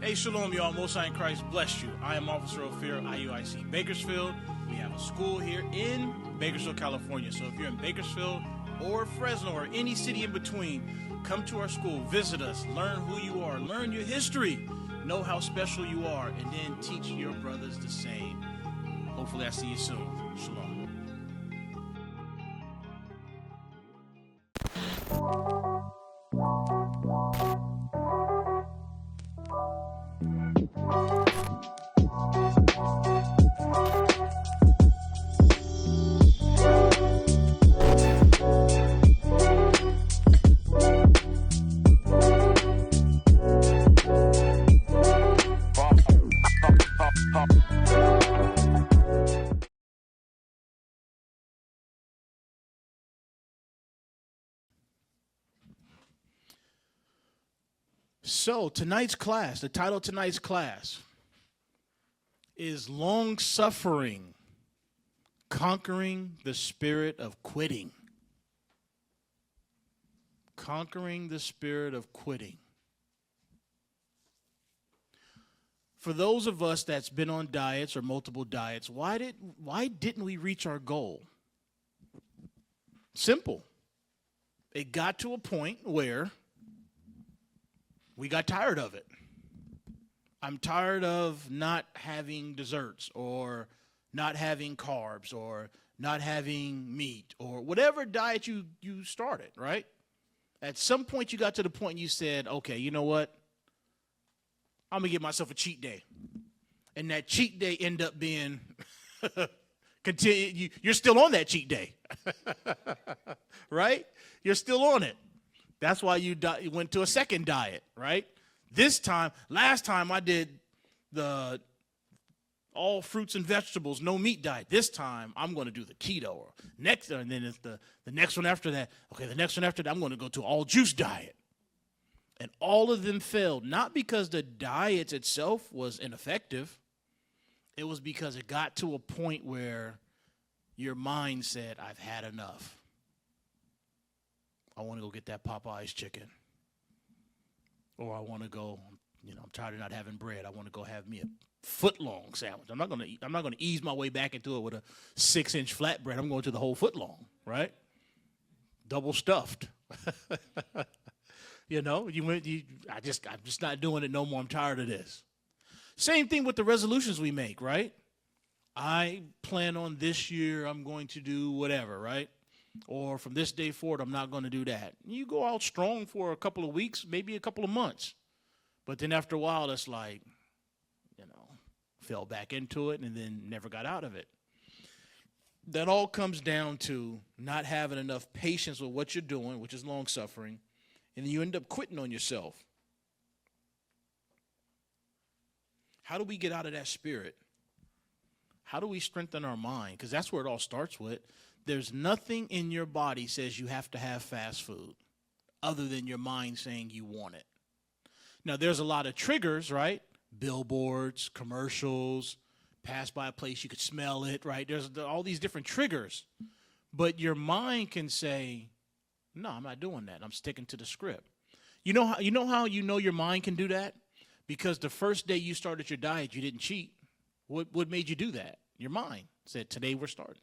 Hey, shalom, y'all. Most High in Christ bless you. I am Officer Ophir, IUIC Bakersfield. We have a school here in Bakersfield, California. So if you're in Bakersfield or Fresno or any city in between, come to our school, visit us, learn who you are, learn your history, know how special you are, and then teach your brothers the same. Hopefully I see you soon. Shalom. So tonight's class, the title of tonight's class is Longsuffering, Conquering the Spirit of Quitting. Conquering the Spirit of Quitting. For those of us that's been on diets or multiple diets, why didn't we reach our goal? Simple. It got to a point where we got tired of it. I'm tired of not having desserts or not having carbs or not having meat or whatever diet you started, right? At some point you got to the point you said, okay, you know what? I'm going to give myself a cheat day. And that cheat day end up being, you're still on that cheat day, right? You're still on it. That's why you went to a second diet, right? Last time I did the all fruits and vegetables, no meat diet. This time I'm going to do the keto. Or and then it's the next one after that. Okay, the next one after that I'm going to go to all juice diet. And all of them failed, not because the diet itself was ineffective. It was because it got to a point where your mind said, I've had enough. I want to go get that Popeye's chicken. Or I want to go, I'm tired of not having bread. I want to go have me a foot-long sandwich. I'm not going to ease my way back into it with a 6-inch flatbread. I'm going to the whole foot-long, right? Double stuffed. I'm just not doing it no more. I'm tired of this. Same thing with the resolutions we make, right? I plan on this year I'm going to do whatever, right? Or from this day forward, I'm not going to do that. You go out strong for a couple of weeks, maybe a couple of months. But then after a while, it's like, fell back into it and then never got out of it. That all comes down to not having enough patience with what you're doing, which is long suffering, and then you end up quitting on yourself. How do we get out of that spirit? How do we strengthen our mind? Because that's where it all starts with. There's nothing in your body says you have to have fast food other than your mind saying you want it. Now, there's a lot of triggers, right? Billboards, commercials, pass by a place, you could smell it, right? There's all these different triggers. But your mind can say, no, I'm not doing that. I'm sticking to the script. You know how your mind can do that? Because the first day you started your diet, you didn't cheat. What made you do that? Your mind said, today we're starting.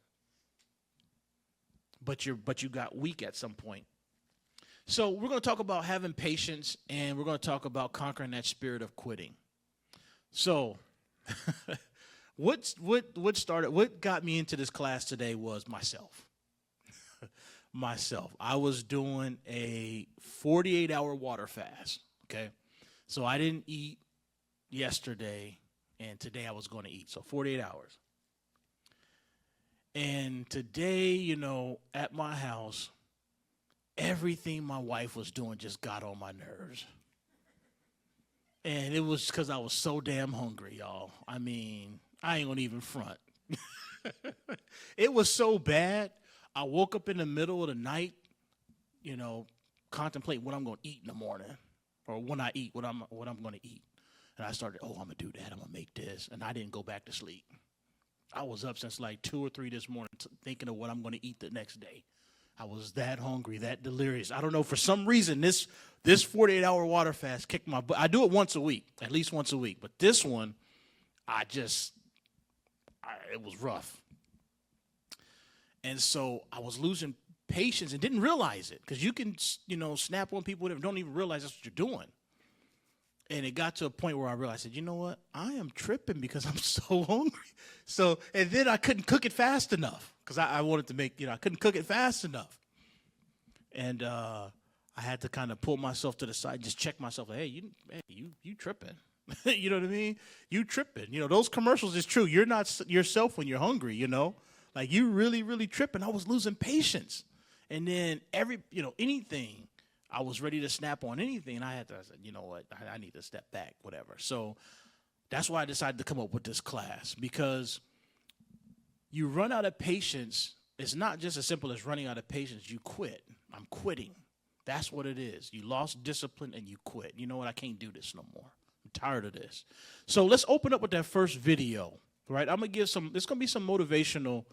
But you got weak at some point. So we're going to talk about having patience, and we're going to talk about conquering that spirit of quitting. So what got me into this class today was myself. I was doing a 48-hour water fast, okay? So I didn't eat yesterday, and today I was going to eat. So 48 hours. And today, at my house, everything my wife was doing just got on my nerves. And it was because I was so damn hungry, y'all. I mean, I ain't going to even front. It was so bad. I woke up in the middle of the night, contemplate what I'm going to eat in the morning. Or when I eat, what I'm going to eat. And I started, I'm going to do that. I'm going to make this. And I didn't go back to sleep. I was up since like 2 or 3 this morning thinking of what I'm going to eat the next day. I was that hungry, that delirious. I don't know, for some reason, this 48-hour water fast kicked my butt. I do it once a week, at least once a week. But this one, it was rough. And so I was losing patience and didn't realize it, because you can, snap on people and don't even realize that's what you're doing. And it got to a point where I realized, you know what? I am tripping because I'm so hungry. So, and then I couldn't cook it fast enough, because I wanted to make, I couldn't cook it fast enough. And I had to kind of pull myself to the side, just check myself. Like, hey, you tripping. You know what I mean? You tripping. Those commercials is true. You're not yourself when you're hungry, Like, you really, really tripping. I was losing patience. And then anything, I was ready to snap on anything, and I said, you know what, I need to step back, whatever. So that's why I decided to come up with this class, because you run out of patience. It's not just as simple as running out of patience. You quit. I'm quitting. That's what it is. You lost discipline and you quit. You know what, I can't do this no more. I'm tired of this. So let's open up with that first video, right? I'm going to give there's going to be some motivational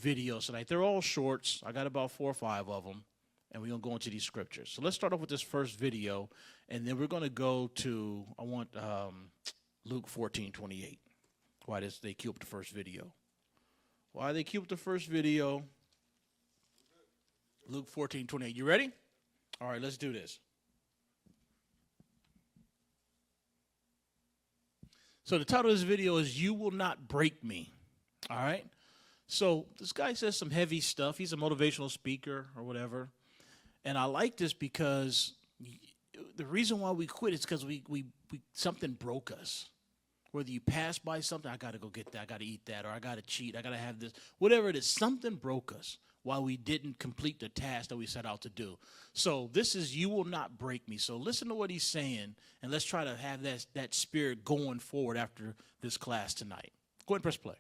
videos tonight. They're all shorts. I got about 4 or 5 of them. And we're going to go into these scriptures. So let's start off with this first video, and then we're going to go to, I want Luke 14:28. Why they cue up the first video? Why they cue up the first video? Luke 14:28. You ready? All right, let's do this. So the title of this video is "You Will Not Break Me." All right? So this guy says some heavy stuff. He's a motivational speaker or whatever. And I like this because the reason why we quit is because we something broke us. Whether you pass by something, I got to go get that, I got to eat that, or I got to cheat, I got to have this, whatever it is, something broke us while we didn't complete the task that we set out to do. So this is "You Will Not Break Me." So listen to what he's saying, and let's try to have that spirit going forward after this class tonight. Go ahead and press play.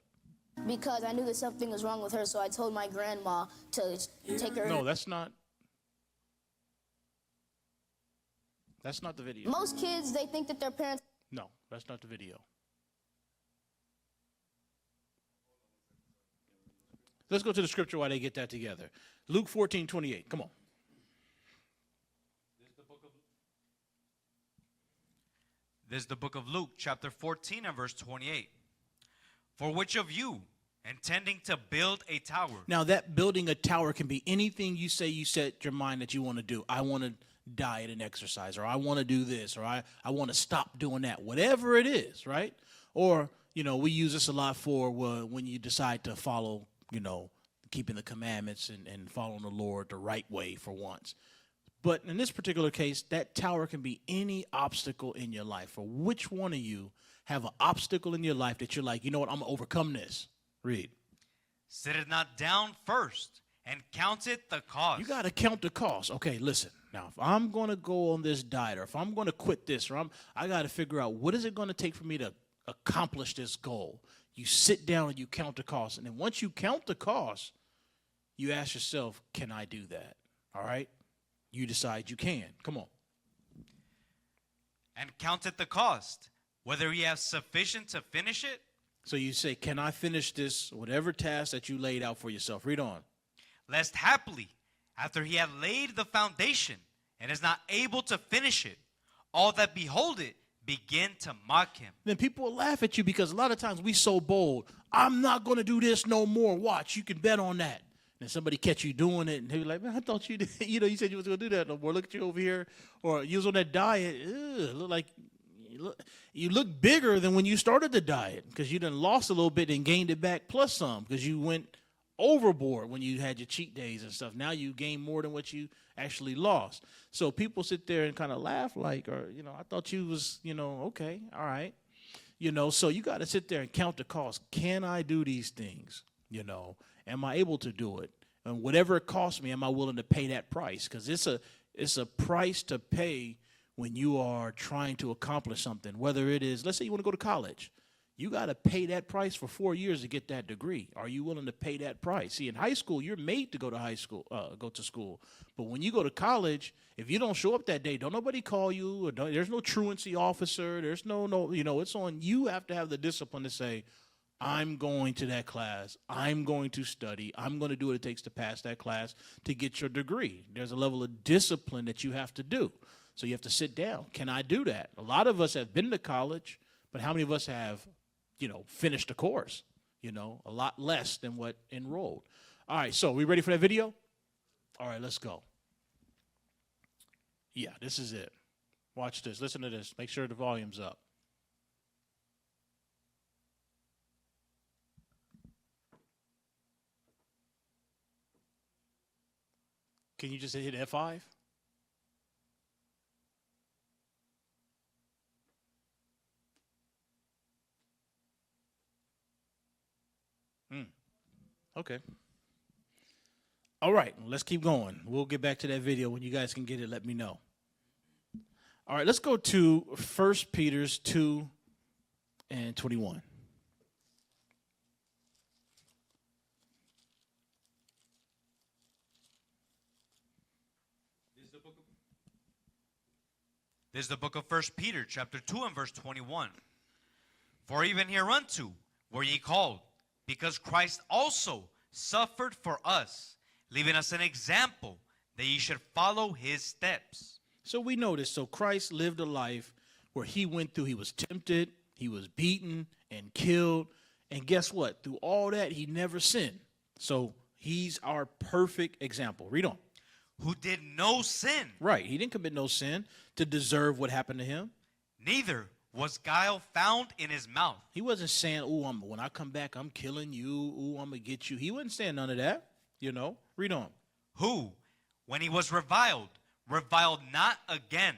Because I knew that something was wrong with her, so I told my grandma to take her. No, that's not the video. Most kids, they think that their parents... No, that's not the video. Let's go to the scripture while they get that together. Luke 14:28. Come on. This is the book of Luke, chapter 14 and verse 28. For which of you, intending to build a tower... Now, that building a tower can be anything you say you set your mind that you want to do. I want to diet and exercise, or I want to do this, or I want to stop doing that, whatever it is, right? Or, we use this a lot for when you decide to follow, keeping the commandments and following the Lord the right way for once. But in this particular case, that tower can be any obstacle in your life. For which one of you have an obstacle in your life that you're like, you know what, I'm going to overcome this? Read. Sit it not down first and count it the cost. You got to count the cost. Okay, listen. Now, if I'm going to go on this diet, or if I'm going to quit this, or I got to figure out what is it going to take for me to accomplish this goal. You sit down and you count the cost. And then once you count the cost, you ask yourself, can I do that? All right? You decide you can. Come on. And count it the cost, whether you have sufficient to finish it. So you say, can I finish this, whatever task that you laid out for yourself? Read on. Lest haply, after he had laid the foundation and is not able to finish it, all that behold it begin to mock him. Then people will laugh at you, because a lot of times we so bold. I'm not going to do this no more. Watch, you can bet on that. And somebody catch you doing it, and they be like, man, I thought you did. You said you was going to do that no more. Look at you over here. Or you was on that diet. Look like you look bigger than when you started the diet, because you done lost a little bit and gained it back plus some, because you went overboard when you had your cheat days and stuff. Now you gain more than what you actually lost. So people sit there and kind of laugh like, or, I thought you was, okay, all right. So you got to sit there and count the cost. Can I do these things? Am I able to do it? And whatever it costs me, am I willing to pay that price? Because it's a price to pay when you are trying to accomplish something. Whether it is, let's say you want to go to college. You got to pay that price for 4 years to get that degree. Are you willing to pay that price? See, in high school, you're made to go to school. But when you go to college, if you don't show up that day, don't nobody call you. There's no truancy officer. There's no, it's on you. Have to have the discipline to say, I'm going to that class. I'm going to study. I'm going to do what it takes to pass that class to get your degree. There's a level of discipline that you have to do. So you have to sit down. Can I do that? A lot of us have been to college, but how many of us have, finished the course? A lot less than what enrolled. All right, so we ready for that video? All right, let's go. Yeah, this is it. Watch this. Listen to this. Make sure the volume's up. Can you just hit F5? Okay. All right, let's keep going. We'll get back to that video. When you guys can get it, let me know. All right, let's go to 1 Peter 2 and 21. This is the book of 1 Peter, chapter 2 and verse 21. For even hereunto were ye called, because Christ also suffered for us, leaving us an example that ye should follow his steps. So we notice, Christ lived a life where he was tempted, he was beaten and killed, and guess what? Through all that, he never sinned. So he's our perfect example. Read on. Who did no sin. Right. He didn't commit no sin to deserve what happened to him. Neither was guile found in his mouth. He wasn't saying, when I come back, I'm killing you. I'm going to get you. He wasn't saying none of that. Read on. Who, when he was reviled not again.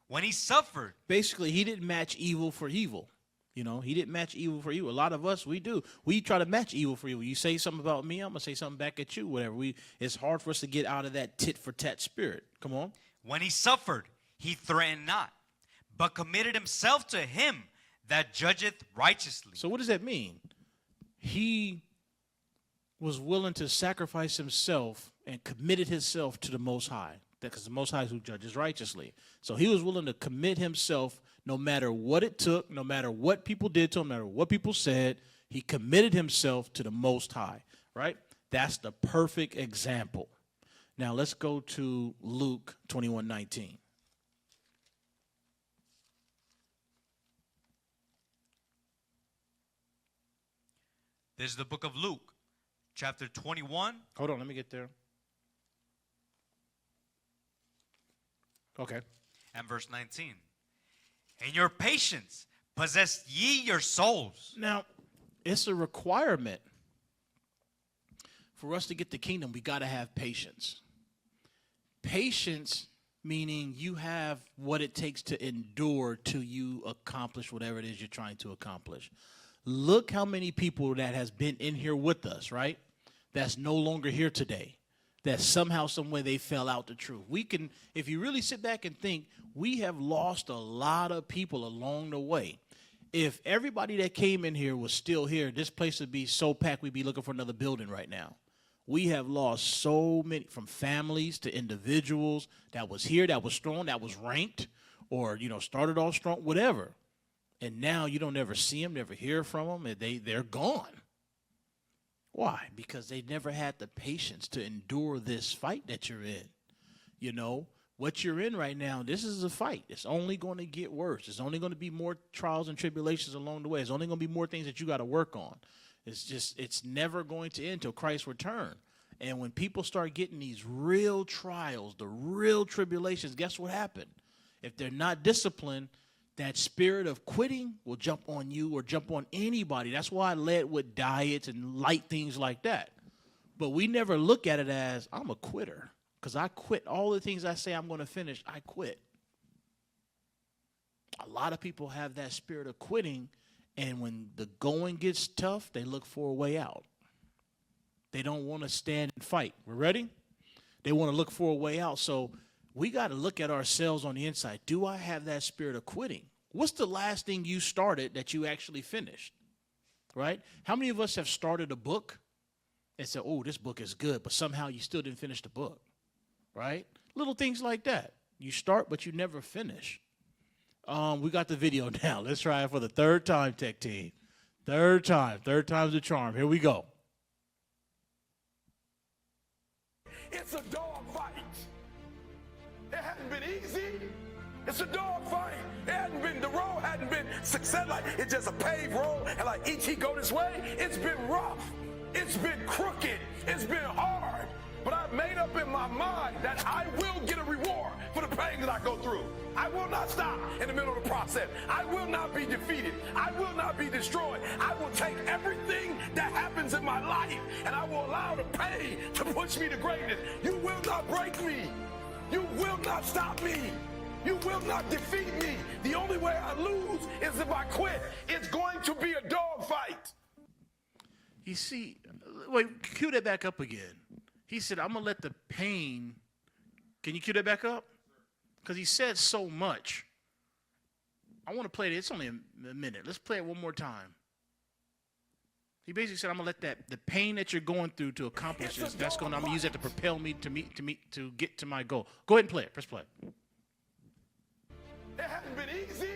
When he suffered. Basically, he didn't match evil for evil. He didn't match evil for evil. A lot of us, we do. We try to match evil for evil. You say something about me, I'm going to say something back at you, whatever. It's hard for us to get out of that tit-for-tat spirit. Come on. When he suffered, he threatened not, but committed himself to him that judgeth righteously. So what does that mean? He was willing to sacrifice himself and committed himself to the Most High, because the Most High is who judges righteously. So he was willing to commit himself no matter what it took, no matter what people did to him, no matter what people said. He committed himself to the Most High, right? That's the perfect example. Now let's go to Luke 21:19. This is the book of Luke, chapter 21. Hold on, let me get there. Okay. And verse 19. In your patience possess ye your souls. Now, it's a requirement for us to get the kingdom. We got to have patience. Patience meaning you have what it takes to endure till you accomplish whatever it is you're trying to accomplish. Look how many people that has been in here with us, right? That's no longer here today. That somehow, some way they fell out the truth. We can, if you really sit back and think, we have lost a lot of people along the way. If everybody that came in here was still here, this place would be so packed we'd be looking for another building right now. We have lost so many, from families to individuals that was here, that was strong, that was ranked, or, started off strong, whatever. And now you don't ever see them, never hear from them, and they're gone. Why? Because they never had the patience to endure this fight that you're in. What you're in right now, this is a fight. It's only going to get worse. It's only going to be more trials and tribulations along the way. It's only going to be more things that you got to work on. It's never going to end till Christ's return. And when people start getting these real trials, the real tribulations, guess what happened? If they're not disciplined, that spirit of quitting will jump on you or jump on anybody. That's why I led with diets and light things like that. But we never look at it as, I'm a quitter, because I quit all the things I say I'm going to finish. I quit. A lot of people have that spirit of quitting, and when the going gets tough, they look for a way out. They don't want to stand and fight. We're ready? They want to look for a way out. So we got to look at ourselves on the inside. Do I have that spirit of quitting? What's the last thing you started that you actually finished? Right? How many of us have started a book and said, oh, this book is good, but somehow you still didn't finish the book? Right? Little things like that. You start, but you never finish. We got the video now. Let's try it for the third time, tech team. Third time's the charm. Here we go. It's a dog fight. It hadn't been easy. It's a dog fight. The road hadn't been success. Like, it's just a paved road, and like each he go this way. It's been rough. It's been crooked. It's been hard. But I've made up in my mind that I will get a reward for the pain that I go through. I will not stop in the middle of the process. I will not be defeated. I will not be destroyed. I will take everything that happens in my life, and I will allow the pain to push me to greatness. You will not break me. You will not stop me. You will not defeat me. The only way I lose is if I quit. It's going to be a dog fight. You see, wait, cue that back up again. He said, I'm going to let the pain. Can you cue that back up? Because he said so much. I want to play it. It's only a minute. Let's play it one more time. He basically said, I'm going to let the pain that you're going through to accomplish this, I'm going to use that to propel me to get to my goal. Go ahead and play it. Press play. It hadn't been easy.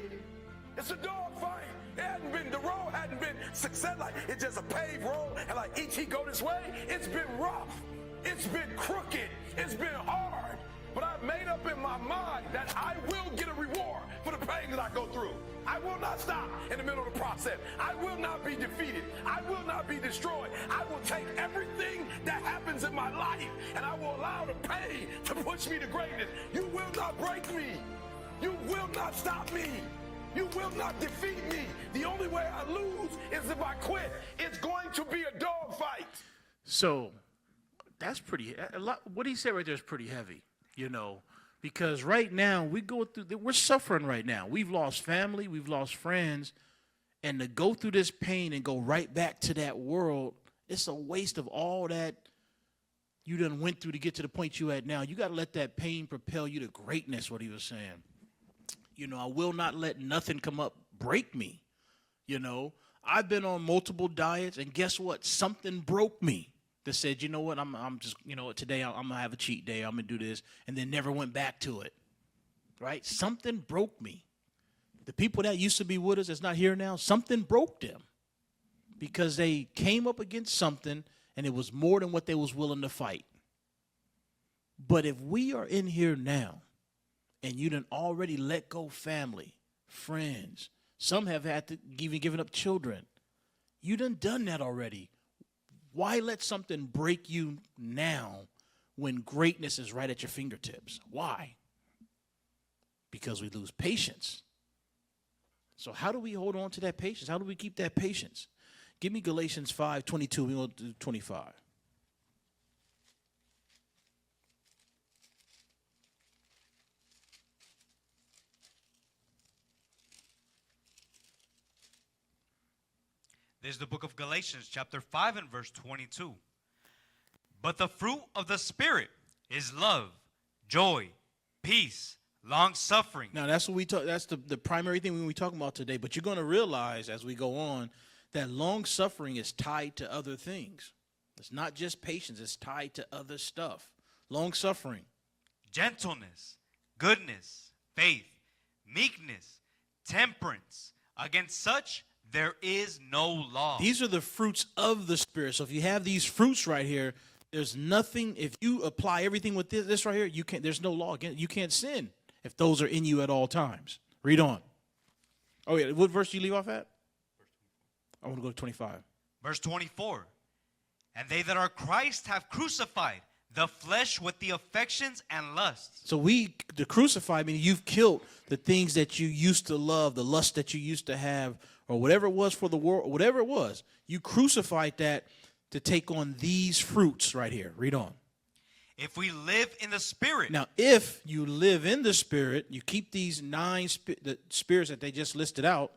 It's a dog fight. The road hadn't been success. Like, it's just a paved road, and like each he go this way. It's been rough. It's been crooked. It's been hard. But I've made up in my mind that I will get a reward for the pain that I go through. I will not stop in the middle of the process. I will not be defeated. I will not be destroyed. I will take everything that happens in my life, and I will allow the pain to push me to greatness. You will not break me. You will not stop me. You will not defeat me. The only way I lose is if I quit. It's going to be a dog fight. So that's pretty, what he said right there is pretty heavy, you know, because right now we're suffering right now. We've lost family, we've lost friends, and to go through this pain and go right back to that world, it's a waste of all that you done went through to get to the point you at now. You got to let that pain propel you to greatness, what he was saying. You know, I will not let nothing come up break me. You know, I've been on multiple diets, and guess what? Something broke me that said, you know what, I'm just, you know what, today I'm going to have a cheat day. I'm going to do this, and then never went back to it, right? Something broke me. The people that used to be with us that's not here now, something broke them because they came up against something, and it was more than what they was willing to fight. But if we are in here now, and you done already let go family, friends. Some have had to even given up children. You done that already. Why let something break you now when greatness is right at your fingertips? Why? Because we lose patience. So how do we hold on to that patience? How do we keep that patience? Give me Galatians 5:22. We're going to do 25. There's the book of Galatians, chapter 5 and verse 22. But the fruit of the Spirit is love, joy, peace, long-suffering. Now, that's what we talk. That's the primary thing when we talk about today. But you're going to realize as we go on that long-suffering is tied to other things. It's not just patience. It's tied to other stuff. Long-suffering. Gentleness, goodness, faith, meekness, temperance. Against such there is no law. These are the fruits of the Spirit. So if you have these fruits right here, there's nothing. If you apply everything with this right here, you can't. There's no law against. You can't sin if those are in you at all times. Read on. Oh yeah, what verse do you leave off at? I want to go to 25. Verse 24. And they that are Christ have crucified the flesh with the affections and lusts. So the crucify meaning you've killed the things that you used to love, the lust that you used to have, or whatever it was for the world, whatever it was. You crucified that to take on these fruits right here. Read on. If we live in the Spirit. Now, if you live in the Spirit, you keep these 9 the spirits that they just listed out.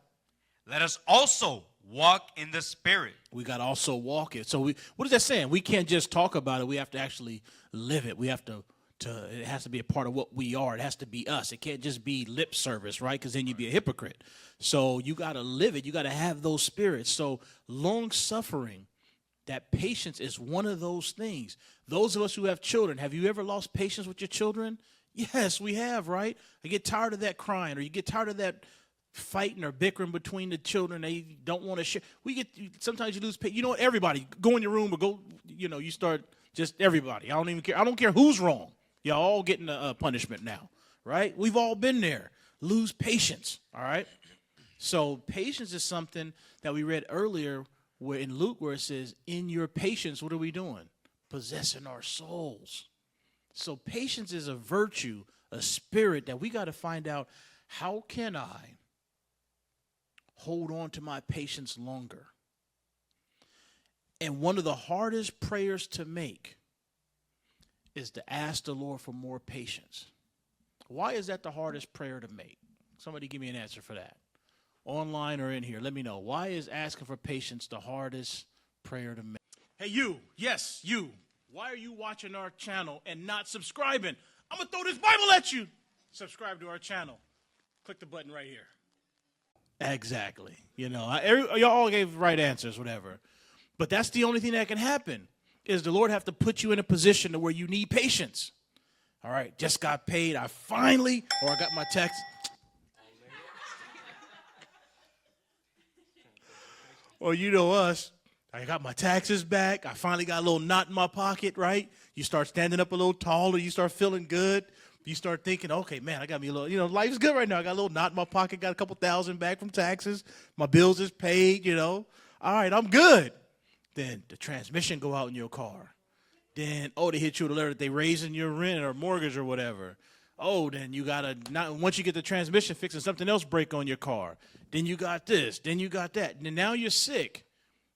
Let us also walk in the Spirit. We got to also walk it. So what is that saying? We can't just talk about it. We have to actually live it. We have to it has to be a part of what we are. It has to be us. It can't just be lip service, right? Because then you'd be a hypocrite. So you got to live it. You got to have those spirits. So long suffering, that patience is one of those things. Those of us who have children, have you ever lost patience with your children? Yes, we have, right? I get tired of that crying, or you get tired of that fighting or bickering between the children. They don't want to share. Sometimes you lose. You know what? Everybody go in your room or go. You start just everybody. I don't even care. I don't care who's wrong. Y'all all getting a punishment now, right? We've all been there. Lose patience. All right. So patience is something that we read earlier, where in Luke, where it says, "In your patience, what are we doing? Possessing our souls." So patience is a virtue, a spirit that we got to find out. How can I hold on to my patience longer? And one of the hardest prayers to make is to ask the Lord for more patience. Why is that the hardest prayer to make? Somebody give me an answer for that. Online or in here, let me know. Why is asking for patience the hardest prayer to make? Hey, you. Yes, you. Why are you watching our channel and not subscribing? I'm going to throw this Bible at you. Subscribe to our channel. Click the button right here. Exactly. Y'all all gave right answers, whatever. But that's the only thing that can happen, is the Lord have to put you in a position to where you need patience. All right, just got paid. I got my text. Or us. I got my taxes back. I finally got a little knot in my pocket, right? You start standing up a little taller. You start feeling good. You start thinking, okay, man, I got me a little, life's good right now. I got a little knot in my pocket. Got a couple thousand back from taxes. My bills is paid, All right, I'm good. Then the transmission go out in your car. Then, they hit you with a letter that they raising your rent or mortgage or whatever. Then you got to, once you get the transmission fixed and something else break on your car. Then you got this. Then you got that. And now you're sick.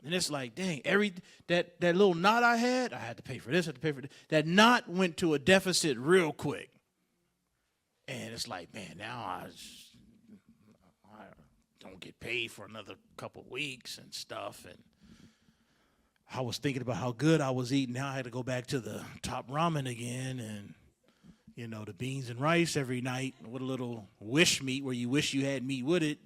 And it's like, dang, that little knot I had to pay for this, I had to pay for that. That knot went to a deficit real quick. And it's like, man, now I don't get paid for another couple of weeks and stuff. And I was thinking about how good I was eating. Now I had to go back to the top ramen again and, the beans and rice every night with a little wish meat where you wish you had meat with it,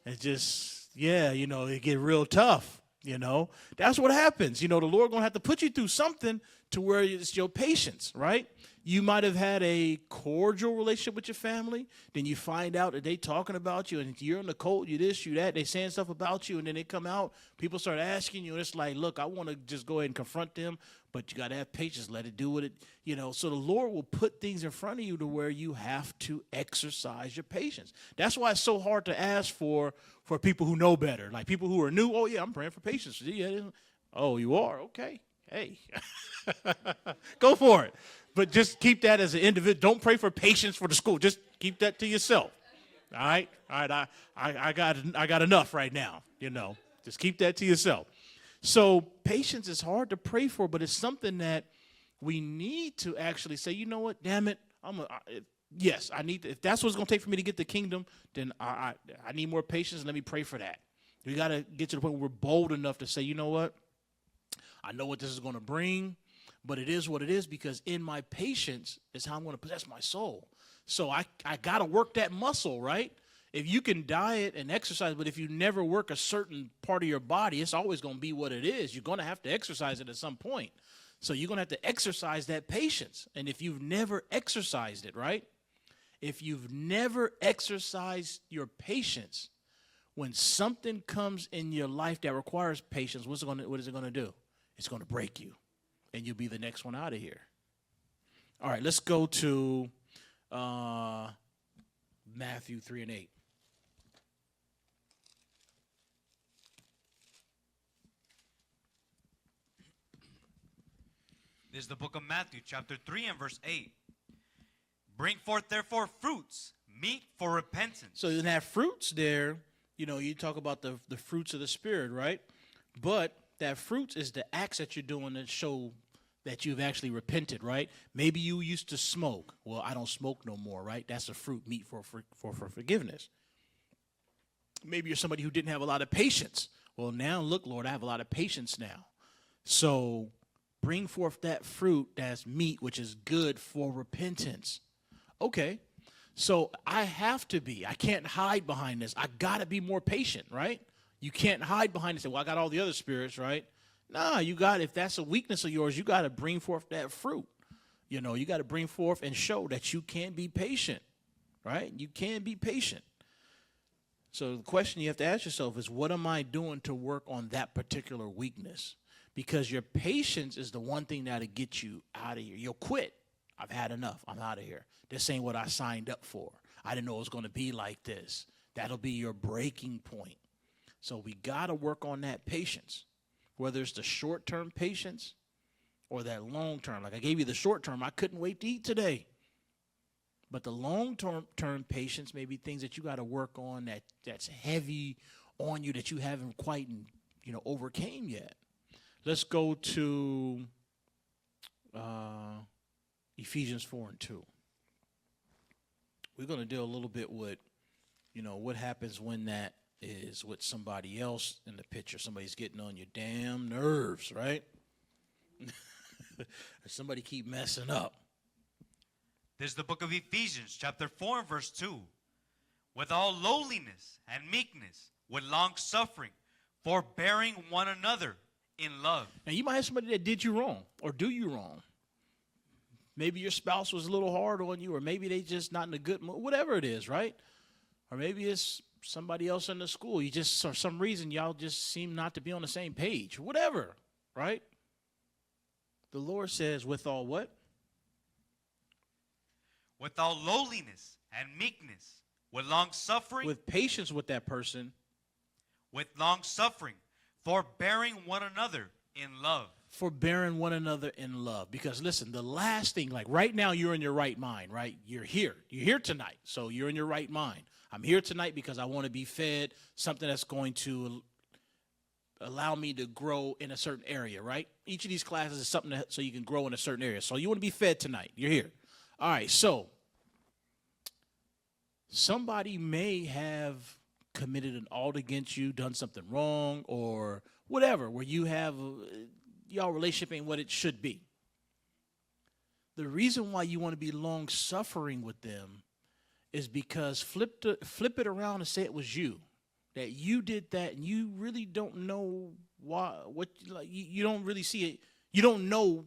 It's just, it get real tough, That's what happens. The Lord going to have to put you through something to where it's your patience, right? You might have had a cordial relationship with your family. Then you find out that they talking about you and you're in the cult, you this, you that. They saying stuff about you and then they come out. People start asking you and it's like, look, I want to just go ahead and confront them, but you got to have patience. Let it do what it, So the Lord will put things in front of you to where you have to exercise your patience. That's why it's so hard to ask for people who know better. Like people who are new. Oh, yeah, I'm praying for patience. Yeah. Oh, you are? Okay. Hey, go for it. But just keep that as an individual. Don't pray for patience for the school. Just keep that to yourself. All right. I got enough right now. Just keep that to yourself. So patience is hard to pray for, but it's something that we need to actually say, you know what? Damn it. Yes, I need to, if that's what it's going to take for me to get the kingdom, then I need more patience. Let me pray for that. We got to get to the point where we're bold enough to say, you know what? I know what this is going to bring, but it is what it is because in my patience is how I'm going to possess my soul. So I got to work that muscle, right? If you can diet and exercise, but if you never work a certain part of your body, it's always going to be what it is. You're going to have to exercise it at some point. So you're going to have to exercise that patience. And if you've never exercised it, right? If you've never exercised your patience, when something comes in your life that requires patience, what is it going to do? It's going to break you, and you'll be the next one out of here. All right, let's go to Matthew 3:8. This is the book of Matthew, chapter 3 and verse 8. Bring forth, therefore, fruits, meet for repentance. So in that fruits there, you talk about the fruits of the Spirit, right? But that fruits is the acts that you're doing that show that you've actually repented, right? Maybe you used to smoke. Well, I don't smoke no more, right? That's a fruit meet for forgiveness. Maybe you're somebody who didn't have a lot of patience. Well, now look, Lord, I have a lot of patience now. So bring forth that fruit that's meat, which is good for repentance. Okay, so I can't hide behind this. I got to be more patient, right? You can't hide behind it and say, well, I got all the other spirits, right? Nah, if that's a weakness of yours, you got to bring forth that fruit. You got to bring forth and show that you can be patient, right? You can be patient. So the question you have to ask yourself is, what am I doing to work on that particular weakness? Because your patience is the one thing that'll get you out of here. You'll quit. I've had enough. I'm out of here. This ain't what I signed up for. I didn't know it was going to be like this. That'll be your breaking point. So we got to work on that patience, whether it's the short-term patience or that long-term. Like I gave you the short-term. I couldn't wait to eat today. But the long-term patience may be things that you got to work on that's heavy on you that you haven't quite, overcame yet. Let's go to Ephesians 4 and 2. We're going to deal a little bit with, what happens when that is with somebody else in the picture. Somebody's getting on your damn nerves, right? Somebody keep messing up. There's the book of Ephesians, chapter 4 and verse 2. With all lowliness and meekness, with long suffering, forbearing one another in love. Now, you might have somebody that did you wrong or do you wrong. Maybe your spouse was a little hard on you, or maybe they just not in a good mood, whatever it is, right? Or maybe it's somebody else in the school. You just, for some reason, y'all just seem not to be on the same page, whatever, right? The Lord says, with all what? With all lowliness and meekness, with long suffering. With patience with that person. With long suffering, forbearing one another in love. Forbearing one another in love. Because listen, the last thing, like right now you're in your right mind, right? You're here tonight, so you're in your right mind. I'm here tonight because I want to be fed something that's going to allow me to grow in a certain area, right? Each of these classes is something so you can grow in a certain area. So you want to be fed tonight. You're here. All right, so somebody may have committed an alt against you, done something wrong, or whatever, where you have y'all relationship ain't what it should be. The reason why you want to be long-suffering with them is because flip it around and say it was you, that you did that, and you really don't know why. You don't really see it. You don't know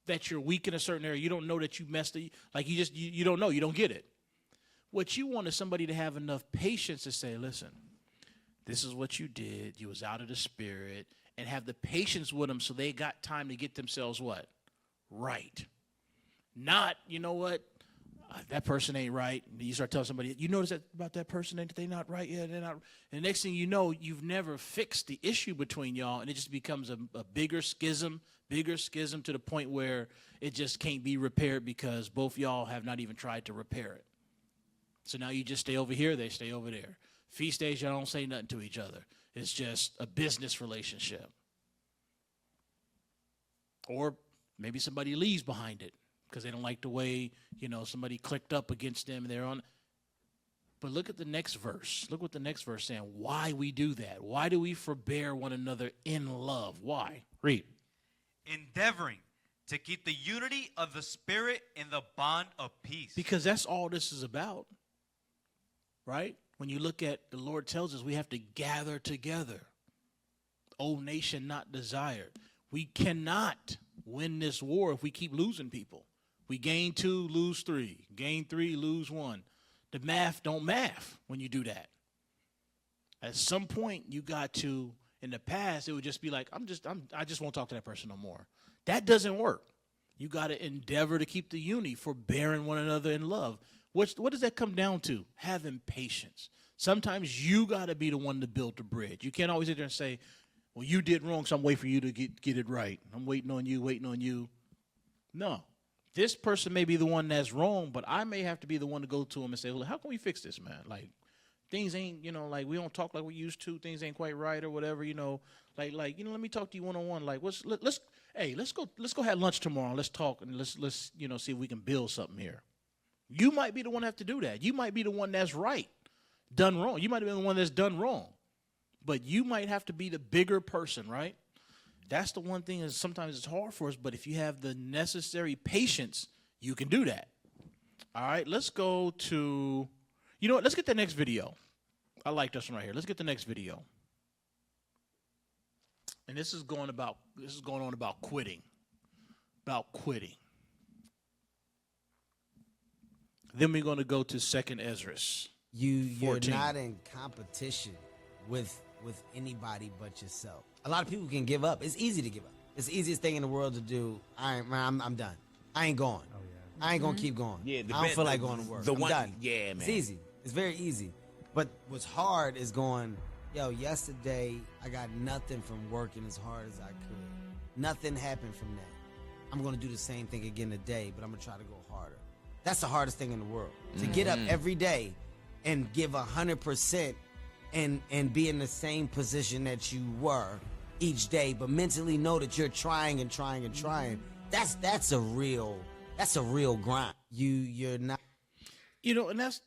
that you're weak in a certain area. You don't know that you messed it. Like you don't know. You don't get it. What you want is somebody to have enough patience to say, listen, this is what you did. You was out of the spirit, and have the patience with them so they got time to get themselves what? Right. Not, you know what? That person ain't right. You start telling somebody, you notice that about that person, ain't they not right? Yeah, they're not. And the next thing you know, you've never fixed the issue between y'all, and it just becomes a bigger schism to the point where it just can't be repaired because both y'all have not even tried to repair it. So now you just stay over here, they stay over there. Feast days, y'all don't say nothing to each other. It's just a business relationship. Or maybe somebody leaves behind it because they don't like the way, somebody clicked up against them and they're on. But look at the next verse. Look what the next verse is saying. Why we do that. Why do we forbear one another in love? Why? Read. Endeavoring to keep the unity of the Spirit in the bond of peace. Because that's all this is about. Right? When you look at, the Lord tells us we have to gather together. O nation not desired. We cannot win this war if we keep losing people. We gain 2, lose 3. Gain 3, lose 1. The math don't math when you do that. At some point, you got to, in the past, it would just be like, I just won't talk to that person no more. That doesn't work. You got to endeavor to keep the unity, forbearing one another in love. What does that come down to? Having patience. Sometimes you got to be the one to build the bridge. You can't always sit there and say, well, you did wrong, so I'm waiting for you to get it right. I'm waiting on you. No. This person may be the one that's wrong, but I may have to be the one to go to him and say, well, how can we fix this, man? Like, things ain't, like, we don't talk like we used to. Things ain't quite right or whatever, Like, let me talk to you one-on-one. Like, let's go have lunch tomorrow. Let's talk and let's see if we can build something here. You might be the one that have to do that. You might be the one that's right, done wrong. You might have been the one that's done wrong. But you might have to be the bigger person, right? That's the one thing is sometimes it's hard for us, but if you have the necessary patience, you can do that. All right, let's go to, let's get the next video. I like this one right here. Let's get the next video. And this is going on about quitting. About quitting. Then we're going to go to 2nd Ezra. You're 14. not in competition with anybody but yourself. A lot of people can give up. It's easy to give up. It's the easiest thing in the world to do. I'm done. I ain't going. Oh, yeah. I ain't gonna keep going. Yeah, I don't feel like going to work. I'm done. Yeah, man. It's easy. It's very easy. But what's hard is going, yo, yesterday I got nothing from working as hard as I could. Nothing happened from that. I'm gonna do the same thing again today, but I'm gonna try to go harder. That's the hardest thing in the world. To get up every day and give 100% and be in the same position that you were each day, but mentally know that you're trying and trying and trying. That's a real grind. You're not. And that's,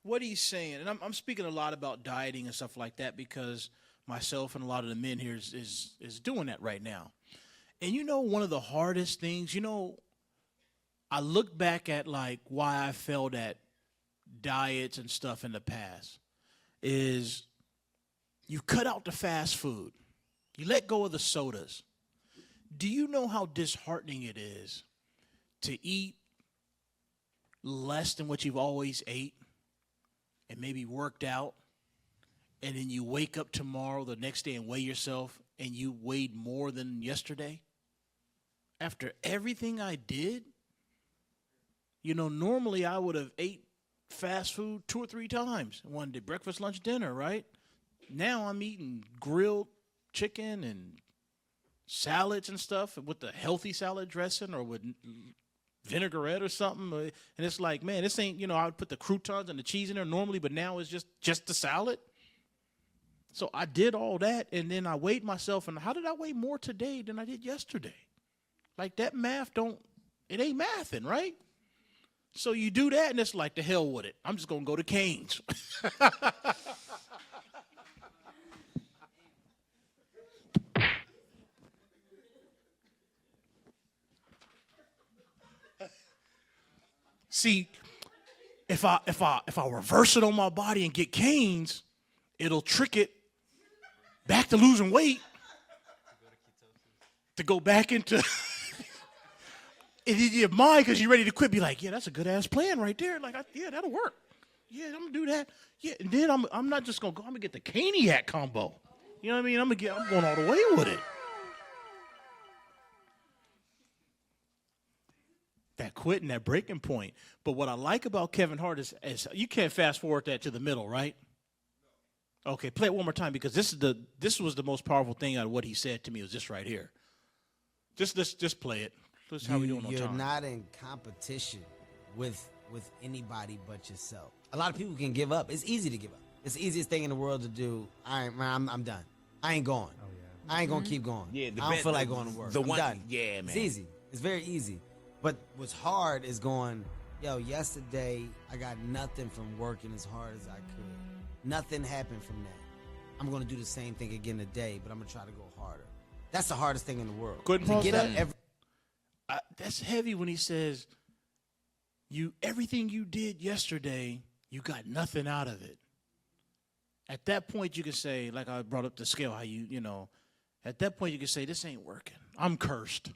what he's saying. And I'm speaking a lot about dieting and stuff like that because myself and a lot of the men here is doing that right now. And one of the hardest things, I look back at like why I failed at diets and stuff in the past is you cut out the fast food. You let go of the sodas. Do you know how disheartening it is to eat less than what you've always ate and maybe worked out, and then you wake up tomorrow, the next day, and weigh yourself, and you weighed more than yesterday? After everything I did, normally I would have ate fast food 2 or 3 times. One day, breakfast, lunch, dinner, right? Now I'm eating grilled chicken and salads and stuff with a healthy salad dressing or with vinaigrette or something. And it's like, man, this ain't, I would put the croutons and the cheese in there normally, but now it's just the salad. So I did all that, and then I weighed myself, and how did I weigh more today than I did yesterday? Like that math it ain't mathing, right? So you do that, and it's like, the hell with it. I'm just going to go to Cane's. See, if I reverse it on my body and get Cane's, it'll trick it back to losing weight to go back into and in your mind, because you're ready to quit, be like, yeah, that's a good ass plan right there. Like, yeah, that'll work. Yeah, I'm gonna do that. Yeah, and then I'm not just gonna go. I'm gonna get the Caniac combo. You know what I mean? I'm going all the way with it. That quitting, that breaking point. But what I like about Kevin Hart is you can't fast forward that to the middle, right? Okay, play it one more time, because this was the most powerful thing out of what he said to me, was this right here. Just play it. This is how we doing on You're time. not in competition with anybody but yourself. A lot of people can give up. It's easy to give up. It's the easiest thing in the world to do. I'm done. I ain't going. Oh, yeah. I ain't gonna keep going. Yeah, I don't feel like going to work. I'm done. Yeah, man. It's easy. It's very easy. But what's hard is going, yo, yesterday I got nothing from working as hard as I could. Nothing happened from that. I'm going to do the same thing again today, but I'm going to try to go harder. That's the hardest thing in the world. Couldn't to pause get that? up every. That's heavy when he says, everything you did yesterday, you got nothing out of it. At that point, you can say, like I brought up the scale, how at that point you can say, this ain't working. I'm cursed.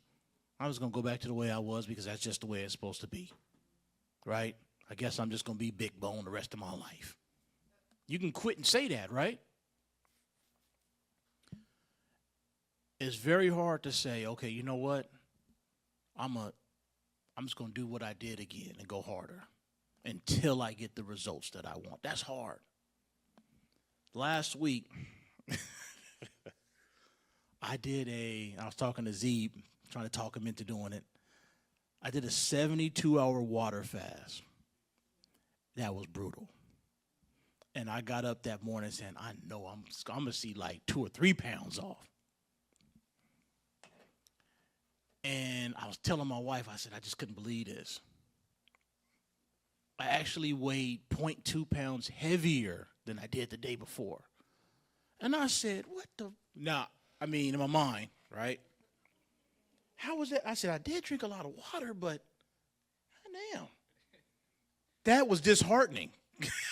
I'm just going to go back to the way I was because that's just the way it's supposed to be, right? I guess I'm just going to be big bone the rest of my life. You can quit and say that, right? It's very hard to say, okay, you know what? I'm just going to do what I did again and go harder until I get the results that I want. That's hard. Last week, I was talking to Zeeb, trying to talk him into doing it. I did a 72-hour water fast. That was brutal. And I got up that morning saying, I know I'm going to see like 2 or 3 pounds off. And I was telling my wife, I said, I just couldn't believe this. I actually weighed 0.2 pounds heavier than I did the day before. And I said, what the? Now, I mean, in my mind, right? How was that? I said, I did drink a lot of water, but damn. That was disheartening.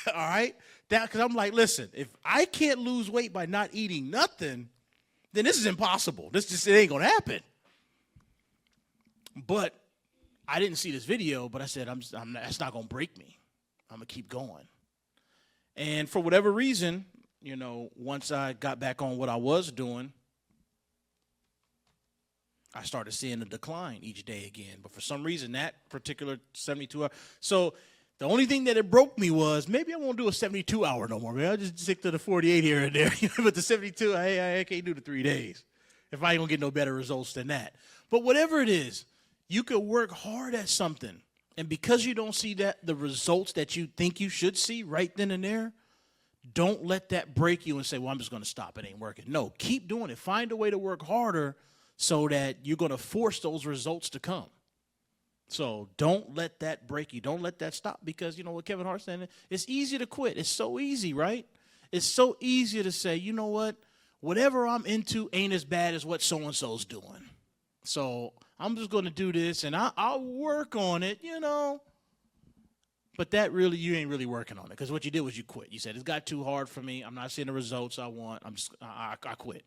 All right? Because I'm like, listen, if I can't lose weight by not eating nothing, then this is impossible. It ain't going to happen. But I didn't see this video, but I said, that's not going to break me. I'm going to keep going. And for whatever reason, once I got back on what I was doing, I started seeing a decline each day again. But for some reason, that particular 72 hour. So the only thing that it broke me was maybe I won't do a 72 hour no more. Maybe I'll just stick to the 48 here and there. But the 72, I can't do the 3 days if I ain't going to get no better results than that. But whatever it is, you could work hard at something. And because you don't see the results that you think you should see right then and there, don't let that break you and say, well, I'm just going to stop. It ain't working. No, keep doing it. Find a way to work harder so that you're going to force those results to come. So don't let that break you. Don't let that stop because, what Kevin Hart said, it's easy to quit. It's so easy, right? It's so easy to say, you know what? Whatever I'm into ain't as bad as what so-and-so's doing. So I'm just going to do this, and I'll work on it, But that really, you ain't really working on it because what you did was you quit. You said, it's got too hard for me. I'm not seeing the results I want. I quit.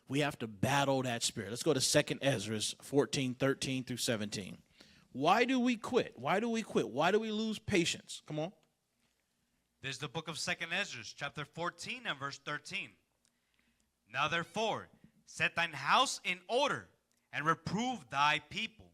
We have to battle that spirit. Let's go to 2 Ezra 14:13 through 17. Why do we quit? Why do we quit? Why do we lose patience? Come on. There's the book of 2 Ezra, chapter 14 and verse 13. Now therefore, set thine house in order, and reprove thy people.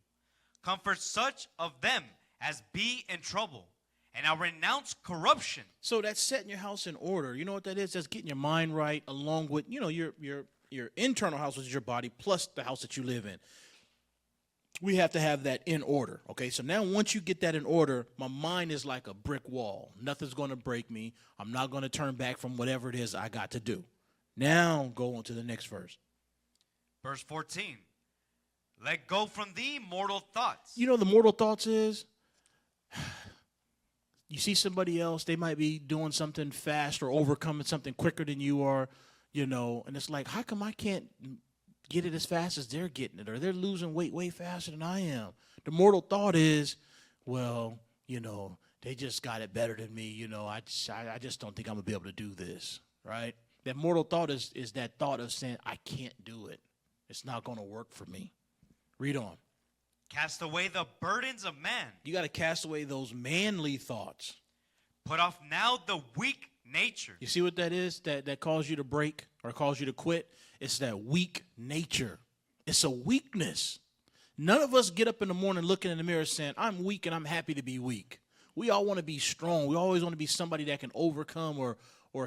Comfort such of them as be in trouble, and I'll renounce corruption. So that's setting your house in order. You know what that is? That's getting your mind right along with, your internal house, which is your body, plus the house that you live in. We have to have that in order, okay? So now once you get that in order, my mind is like a brick wall. Nothing's going to break me. I'm not going to turn back from whatever it is I got to do. Now go on to the next verse. Verse 14. Let go from thee mortal thoughts. The mortal thoughts is, you see somebody else, they might be doing something fast or overcoming something quicker than you are, and it's like, how come I can't get it as fast as they're getting it, or they're losing weight way faster than I am? The mortal thought is, well, they just got it better than me, I just don't think I'm going to be able to do this, right? That mortal thought is that thought of saying, I can't do it. It's not going to work for me. Read on. Cast away the burdens of man. You got to cast away those manly thoughts. Put off now the weak nature. You see what that is that caused you to break or caused you to quit? It's that weak nature. It's a weakness. None of us get up in the morning looking in the mirror saying, I'm weak and I'm happy to be weak. We all want to be strong. We always want to be somebody that can overcome or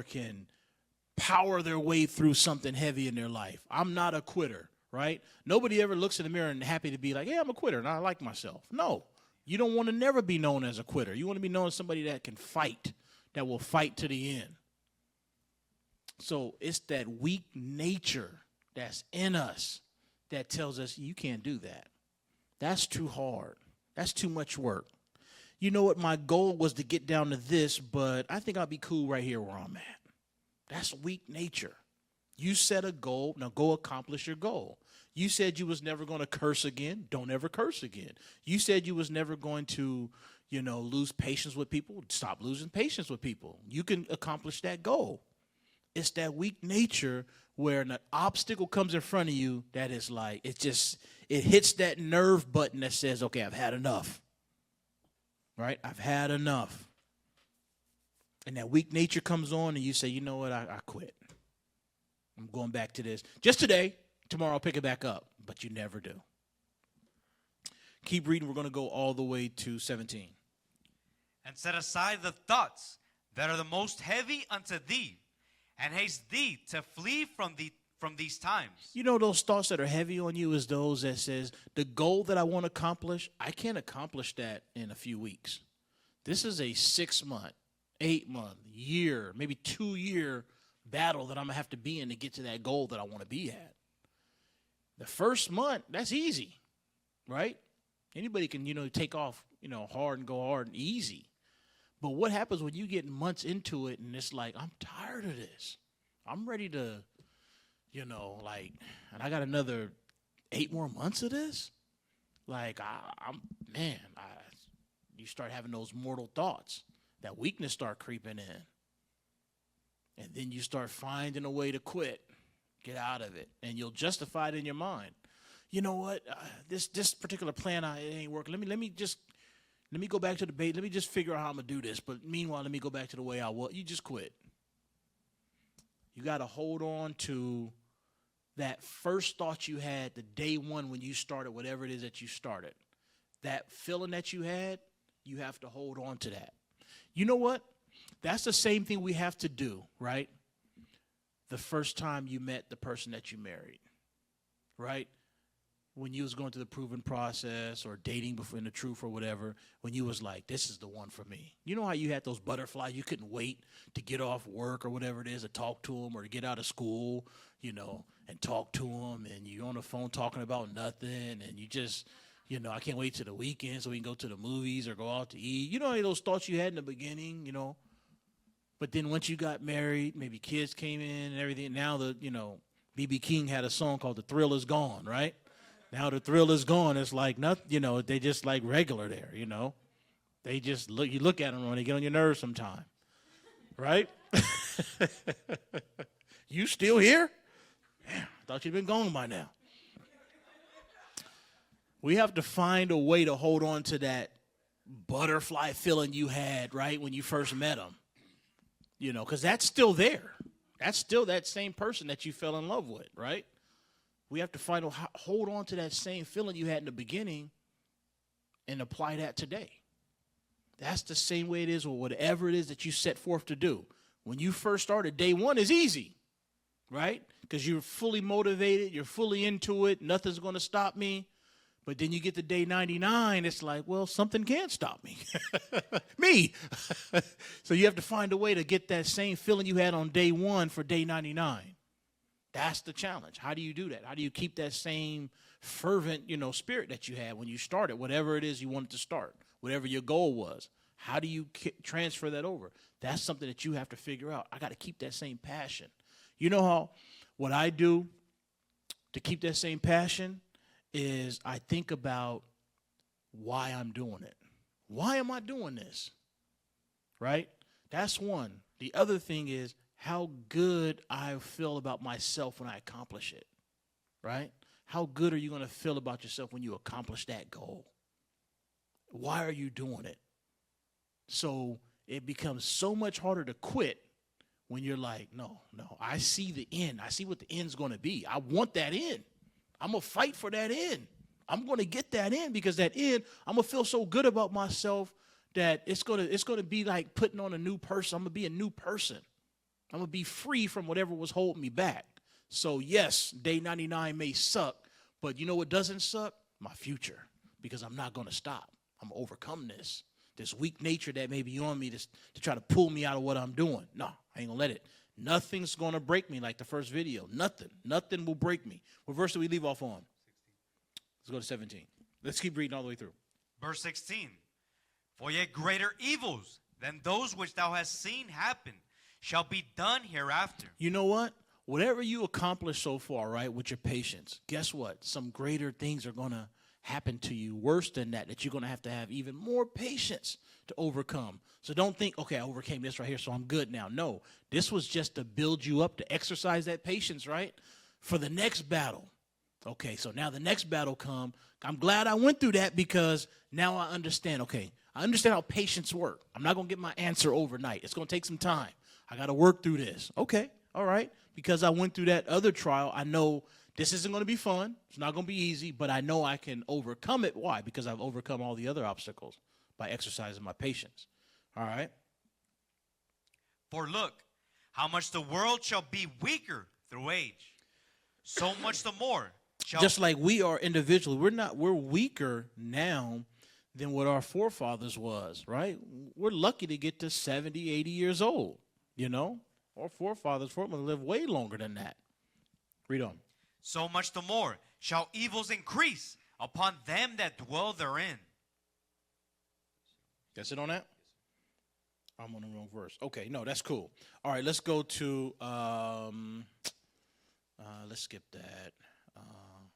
can power their way through something heavy in their life. I'm not a quitter, right? Nobody ever looks in the mirror and happy to be like, yeah, I'm a quitter and I like myself. No, you don't want to never be known as a quitter. You want to be known as somebody that can fight, that will fight to the end. So it's that weak nature that's in us that tells us you can't do that. That's too hard. That's too much work. You know what? My goal was to get down to this, but I think I'll be cool right here where I'm at. That's weak nature. You set a goal. Now go accomplish your goal. You said you was never going to curse again. Don't ever curse again. You said you was never going to, lose patience with people. Stop losing patience with people. You can accomplish that goal. It's that weak nature where an obstacle comes in front of you that is like, it hits that nerve button that says, okay, I've had enough. Right? I've had enough. And that weak nature comes on and you say, you know what, I quit. I'm going back to this. Just today, tomorrow I'll pick it back up. But you never do. Keep reading. We're going to go all the way to 17. And set aside the thoughts that are the most heavy unto thee, and haste thee to flee from these times. Those thoughts that are heavy on you is those that says, the goal that I want to accomplish, I can't accomplish that in a few weeks. This is a 6-month, 8-month, year, maybe 2-year battle that I'm going to have to be in to get to that goal that I want to be at. The first month, that's easy, right? Anybody can, take off, hard and go hard and easy. But what happens when you get months into it and it's like, I'm tired of this. I'm ready to, and I got another 8 more months of this? You start having those mortal thoughts. That weakness start creeping in. And then you start finding a way to quit. Get out of it. And you'll justify it in your mind. You know what? This particular plan, it ain't working. Let me just let me go back to the bait. Let me just figure out how I'm going to do this. But meanwhile, let me go back to the way I was. You just quit. You got to hold on to that first thought you had the day one when you started whatever it is that you started. That feeling that you had, you have to hold on to that. You know what? That's the same thing we have to do, right? The first time you met the person that you married, right? When you was going through the proven process or dating before in the truth or whatever, when you was like, this is the one for me. You know how you had those butterflies? You couldn't wait to get off work or whatever it is to talk to them or to get out of school, you know, and talk to them. And you're on the phone talking about nothing. And you just, you know, I can't wait till the weekend so we can go to the movies or go out to eat. You know, those thoughts you had in the beginning, you know. But then once you got married, maybe kids came in and everything. Now B.B. King had a song called The Thrill Is Gone, right? Now the thrill is gone. It's like nothing, you know, they just like regular there, you know. They just you look at them when they get on your nerves sometime, right? You still here? Damn, I thought you'd been gone by now. We have to find a way to hold on to that butterfly feeling you had, right, when you first met them. You know, because that's still there. That's still that same person that you fell in love with, right? We have to hold on to that same feeling you had in the beginning and apply that today. That's the same way it is with whatever it is that you set forth to do. When you first started, day one is easy, right? Because you're fully motivated, you're fully into it, nothing's going to stop me. But then you get to day 99, it's like, well, something can't stop me. Me. So you have to find a way to get that same feeling you had on day one for day 99. That's the challenge. How do you do that? How do you keep that same fervent, you know, spirit that you had when you started, whatever it is you wanted to start, whatever your goal was? How do you transfer that over? That's something that you have to figure out. I got to keep that same passion. You know how what I do to keep that same passion is I think about why I'm doing it. Why am I doing this? Right? That's one. The other thing is how good I feel about myself when I accomplish it, right? How good are you going to feel about yourself when you accomplish that goal? Why are you doing it? So it becomes so much harder to quit when you're like, no, I see the end. I see what the end's going to be. I want that end. I'm going to fight for that end. I'm going to get that end because that end, I'm going to feel so good about myself that it's going to be like putting on a new person. I'm going to be a new person. I'm going to be free from whatever was holding me back. So, yes, day 99 may suck, but you know what doesn't suck? My future, because I'm not going to stop. I'm going to overcome this weak nature that may be on me to try to pull me out of what I'm doing. No, I ain't going to let it. Nothing's going to break me like the first video. Nothing will break me. What verse do we leave off on? 16. Let's go to 17. Let's keep reading all the way through. Verse 16. For yet greater evils than those which thou hast seen happen shall be done hereafter. You know what? Whatever you accomplish so far, right, with your patience, guess what? Some greater things are going to happen to you, worse than that you're going to have even more patience to overcome. So don't think, okay, I overcame this right here, so I'm good now. No, this was just to build you up, to exercise that patience, right, for the next battle. Okay, so now the next battle come. I'm glad I went through that because now I understand, okay, I understand how patience works. I'm not going to get my answer overnight. It's going to take some time. I got to work through this. Okay, all right. Because I went through that other trial, I know this isn't going to be fun. It's not going to be easy, but I know I can overcome it. Why? Because I've overcome all the other obstacles by exercising my patience. All right. For look, how much the world shall be weaker through age, so much the more shall... Just like we are individually, we're weaker now than what our forefathers was, right? We're lucky to get to 70, 80 years old, you know? Our forefathers lived way longer than that. Read on. So much the more shall evils increase upon them that dwell therein. That's it on that? I'm on the wrong verse. Okay, no, that's cool. All right, let's go to, let's skip that.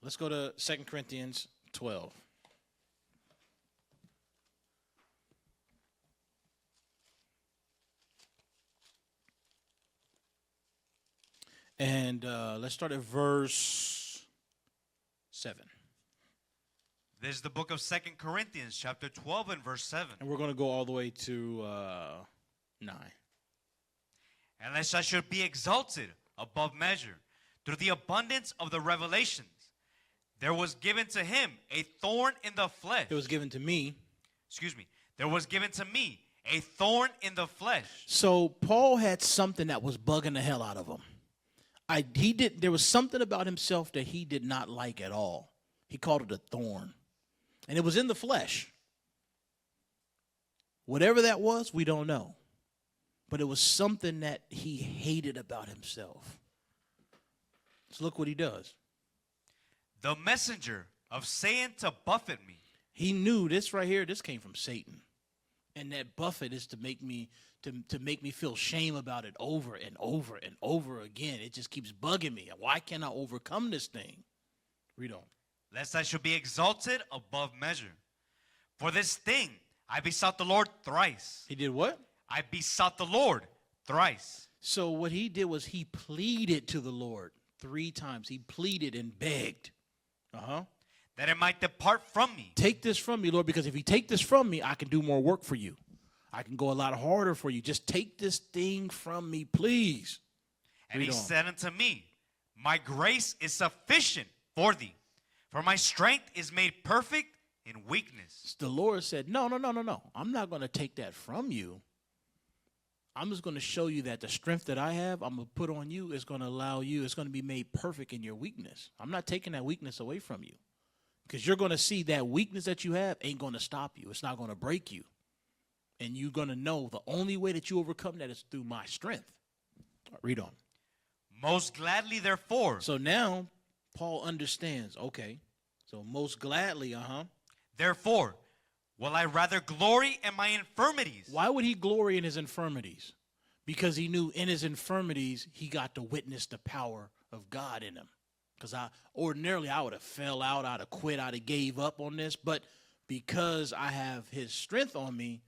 Let's go to 2 Corinthians 12. And let's start at verse 7. This is the book of 2 Corinthians, chapter 12 and verse 7. And we're going to go all the way to 9. And lest I should be exalted above measure through the abundance of the revelations, there was given to him a thorn in the flesh. It was given to me. Excuse me. There was given to me a thorn in the flesh. So Paul had something that was bugging the hell out of him. There was something about himself that he did not like at all. He called it a thorn. And it was in the flesh. Whatever that was, we don't know. But it was something that he hated about himself. So look what he does. The messenger of Satan to buffet me. He knew this right here, this came from Satan. And that buffet is to make me feel shame about it over and over and over again. It just keeps bugging me. Why can't I overcome this thing? Read on. Lest I should be exalted above measure. For this thing I besought the Lord thrice. He did what? I besought the Lord thrice. So what he did was he pleaded to the Lord 3 times. He pleaded and begged. That it might depart from me. Take this from me, Lord, because if you take this from me, I can do more work for you. I can go a lot harder for you. Just take this thing from me, please. And Read he on. said unto me, my grace is sufficient for thee, for my strength is made perfect in weakness. The Lord said, no. I'm not going to take that from you. I'm just going to show you that the strength that I have, I'm going to put on you, is going to allow you, it's going to be made perfect in your weakness. I'm not taking that weakness away from you. Because you're going to see that weakness that you have ain't going to stop you. It's not going to break you. And you're going to know the only way that you overcome that is through my strength. Read on. Most gladly, therefore. So now Paul understands, okay, so most gladly, Therefore, will I rather glory in my infirmities? Why would he glory in his infirmities? Because he knew in his infirmities, he got to witness the power of God in him. Because ordinarily I would have fell out, I'd have quit, I'd have gave up on this. But because I have his strength on me,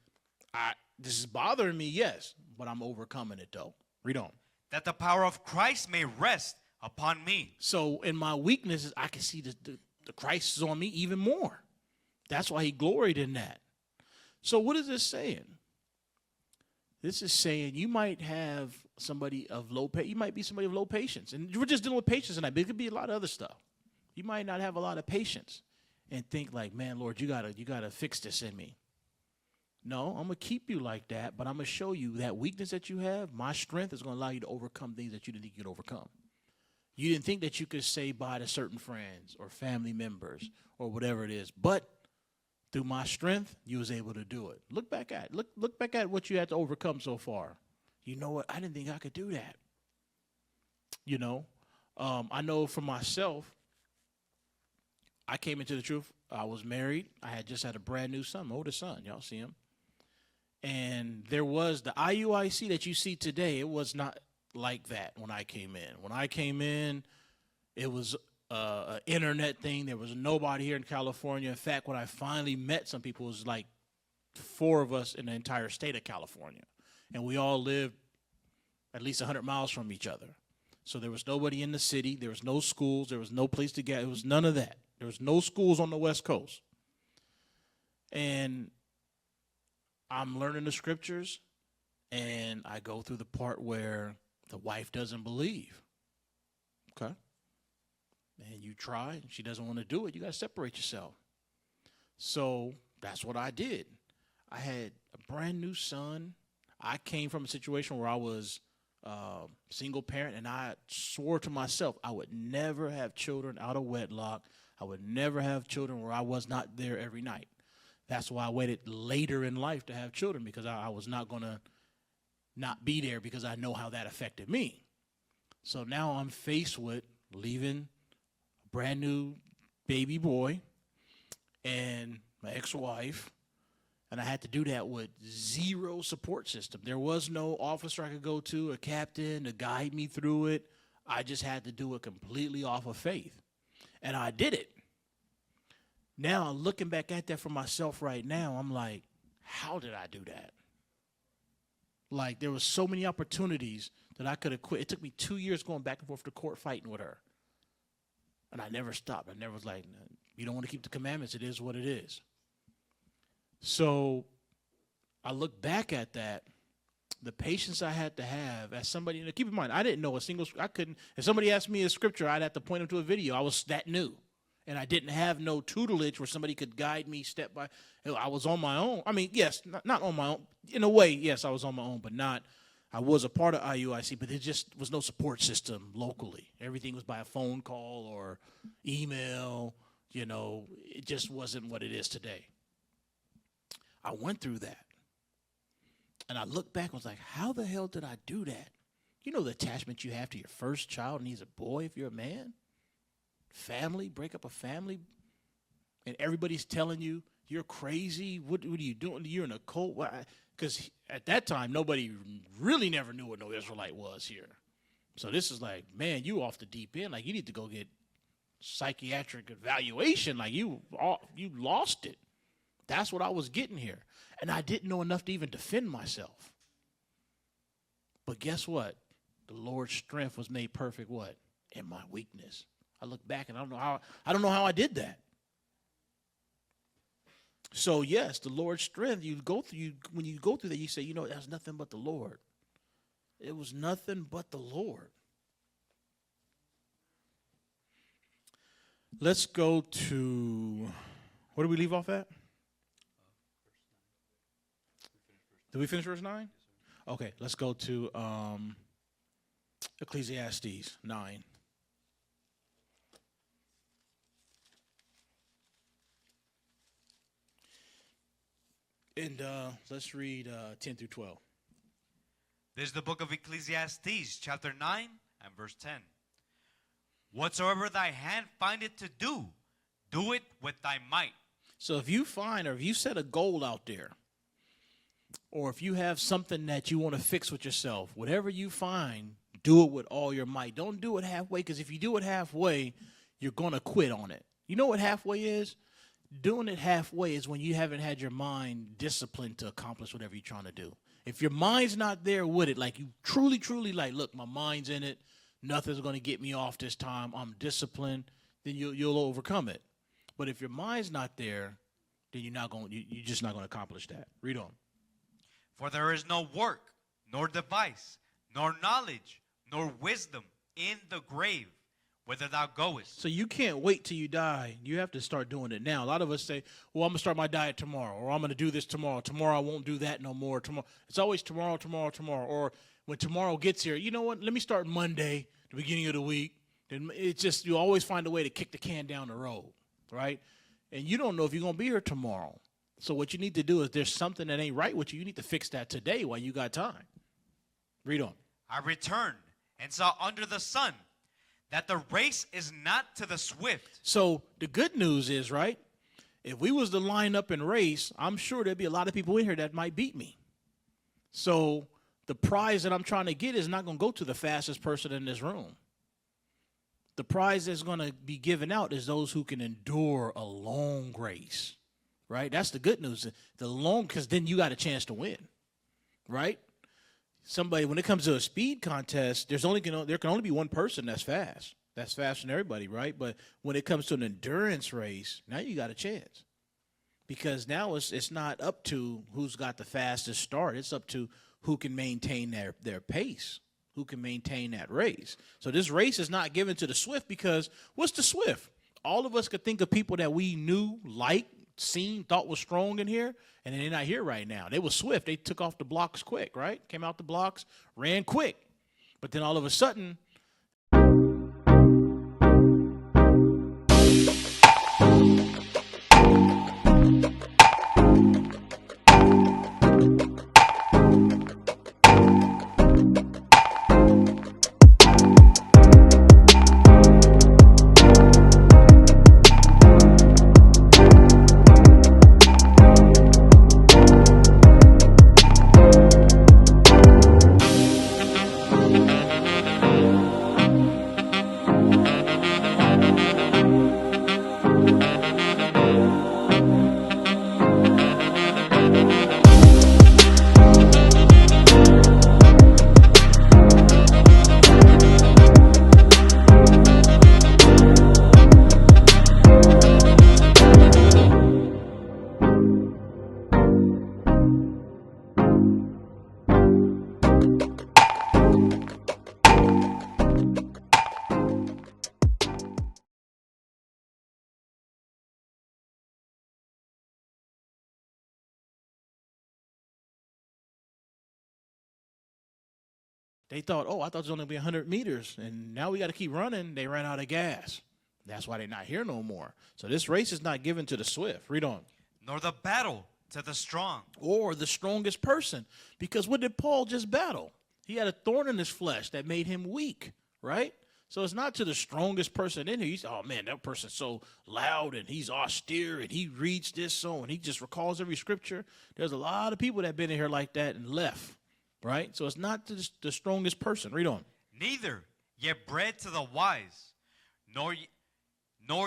this is bothering me, yes, but I'm overcoming it though. Read on. That the power of Christ may rest upon me. So in my weaknesses, I can see the Christ is on me even more. That's why he gloried in that. So what is this saying? This is saying you might have somebody of you might be somebody of low patience. And we're just dealing with patience tonight, but it could be a lot of other stuff. You might not have a lot of patience and think like, man, Lord, you gotta fix this in me. No, I'm going to keep you like that, but I'm going to show you that weakness that you have, my strength is going to allow you to overcome things that you didn't think you could overcome. You didn't think that you could say bye to certain friends or family members or whatever it is, but through my strength, you was able to do it. Look back at what you had to overcome so far. You know what? I didn't think I could do that. You know, I know for myself, I came into the truth. I was married. I had just had a brand new son, my oldest son. Y'all see him. And there was the IUIC that you see today. It was not like that when I came in. When I came in, it was an internet thing. There was nobody here in California. In fact, when I finally met some people, it was like 4 of us in the entire state of California. And we all lived at least 100 miles from each other. So there was nobody in the city. There was no schools. There was no place to get. It was none of that. There was no schools on the West Coast. And I'm learning the scriptures, and I go through the part where the wife doesn't believe. Okay? And you try, and she doesn't want to do it. You got to separate yourself. So that's what I did. I had a brand new son. I came from a situation where I was single parent, and I swore to myself I would never have children out of wedlock. I would never have children where I was not there every night. That's why I waited later in life to have children, because I was not going to not be there, because I know how that affected me. So now I'm faced with leaving a brand new baby boy and my ex-wife, and I had to do that with zero support system. There was no officer I could go to, a captain to guide me through it. I just had to do it completely off of faith. And I did it. Now, looking back at that for myself right now, I'm like, how did I do that? Like, there was so many opportunities that I could have quit. It took me 2 years going back and forth to court fighting with her. And I never stopped. I never was like, You don't want to keep the commandments. It is what it is. So I look back at that, the patience I had to have as somebody, and keep in mind, I didn't know a single, I couldn't, if somebody asked me a scripture, I'd have to point them to a video. I was that new. And I didn't have no tutelage where somebody could guide me step by. I was on my own. I mean, yes, not on my own. In a way, yes, I was on my own, but not. I was a part of IUIC, but there just was no support system locally. Everything was by a phone call or email. You know, it just wasn't what it is today. I went through that. And I look back and was like, how the hell did I do that? You know the attachment you have to your first child, and he's a boy if you're a man? Family, break up a family, and everybody's telling you you're crazy. What are you doing? You're in a cult. Because at that time, nobody really never knew what no Israelite was here. So this is like, man, you off the deep end. Like, you need to go get psychiatric evaluation. Like, you lost it. That's what I was getting here. And I didn't know enough to even defend myself. But guess what? The Lord's strength was made perfect, what? In my weakness. I look back and I don't know how I did that. So yes, the Lord's strength, when you go through that, you say, you know, that's nothing but the Lord. It was nothing but the Lord. Let's go to, where do we leave off at? Did we finish verse 9? Okay, let's go to Ecclesiastes 9. And let's read 10 through 12. This is the book of Ecclesiastes, chapter 9 and verse 10. Whatsoever thy hand findeth to do, do it with thy might. So if you find, or if you set a goal out there, or if you have something that you want to fix with yourself, whatever you find, do it with all your might. Don't do it halfway, because if you do it halfway, you're going to quit on it. You know what halfway is? Doing it halfway is when you haven't had your mind disciplined to accomplish whatever you're trying to do. If your mind's not there with it, like you truly like, look, my mind's in it, nothing's going to get me off this time, I'm disciplined, then you'll overcome it. But if your mind's not there, then you're just not going to accomplish that. Read on. For there is no work, nor device, nor knowledge, nor wisdom in the grave, whither thou goest. So you can't wait till you die. You have to start doing it now. A lot of us say, well, I'm going to start my diet tomorrow, or I'm going to do this tomorrow. Tomorrow I won't do that no more. Tomorrow. It's always tomorrow. Or when tomorrow gets here, you know what? Let me start Monday, the beginning of the week. Then it's just, you always find a way to kick the can down the road, right? And you don't know if you're going to be here tomorrow. So what you need to do is, there's something that ain't right with you. You need to fix that today while you got time. Read on. I returned and saw under the sun that the race is not to the swift. So the good news is, right, if we was to line up and race, I'm sure there'd be a lot of people in here that might beat me. So the prize that I'm trying to get is not going to go to the fastest person in this room. The prize that's going to be given out is those who can endure a long race, right? That's the good news. Because then you got a chance to win, right? When it comes to a speed contest, there can only be one person that's fast. That's faster than everybody, right? But when it comes to an endurance race, now you got a chance. Because now it's not up to who's got the fastest start. It's up to who can maintain their pace, who can maintain that race. So this race is not given to the swift, because what's the swift? All of us could think of people that we knew, liked, seen, thought was strong in here, and they're not here right now. They were swift. They took off the blocks quick, right? Came out the blocks, ran quick. But then all of a sudden, They thought, oh, I thought it was only going to be 100 meters, and now we got to keep running. They ran out of gas. That's why they're not here no more. So this race is not given to the swift. Read on. Nor the battle to the strong. Or the strongest person. Because what did Paul just battle? He had a thorn in his flesh that made him weak, right? So it's not to the strongest person in here. He's, oh, man, that person's so loud and he's austere and he reads this so and he just recalls every scripture. There's a lot of people that have been in here like that and left, right? So it's not to the strongest person. Read on. Neither yet bread to the wise, nor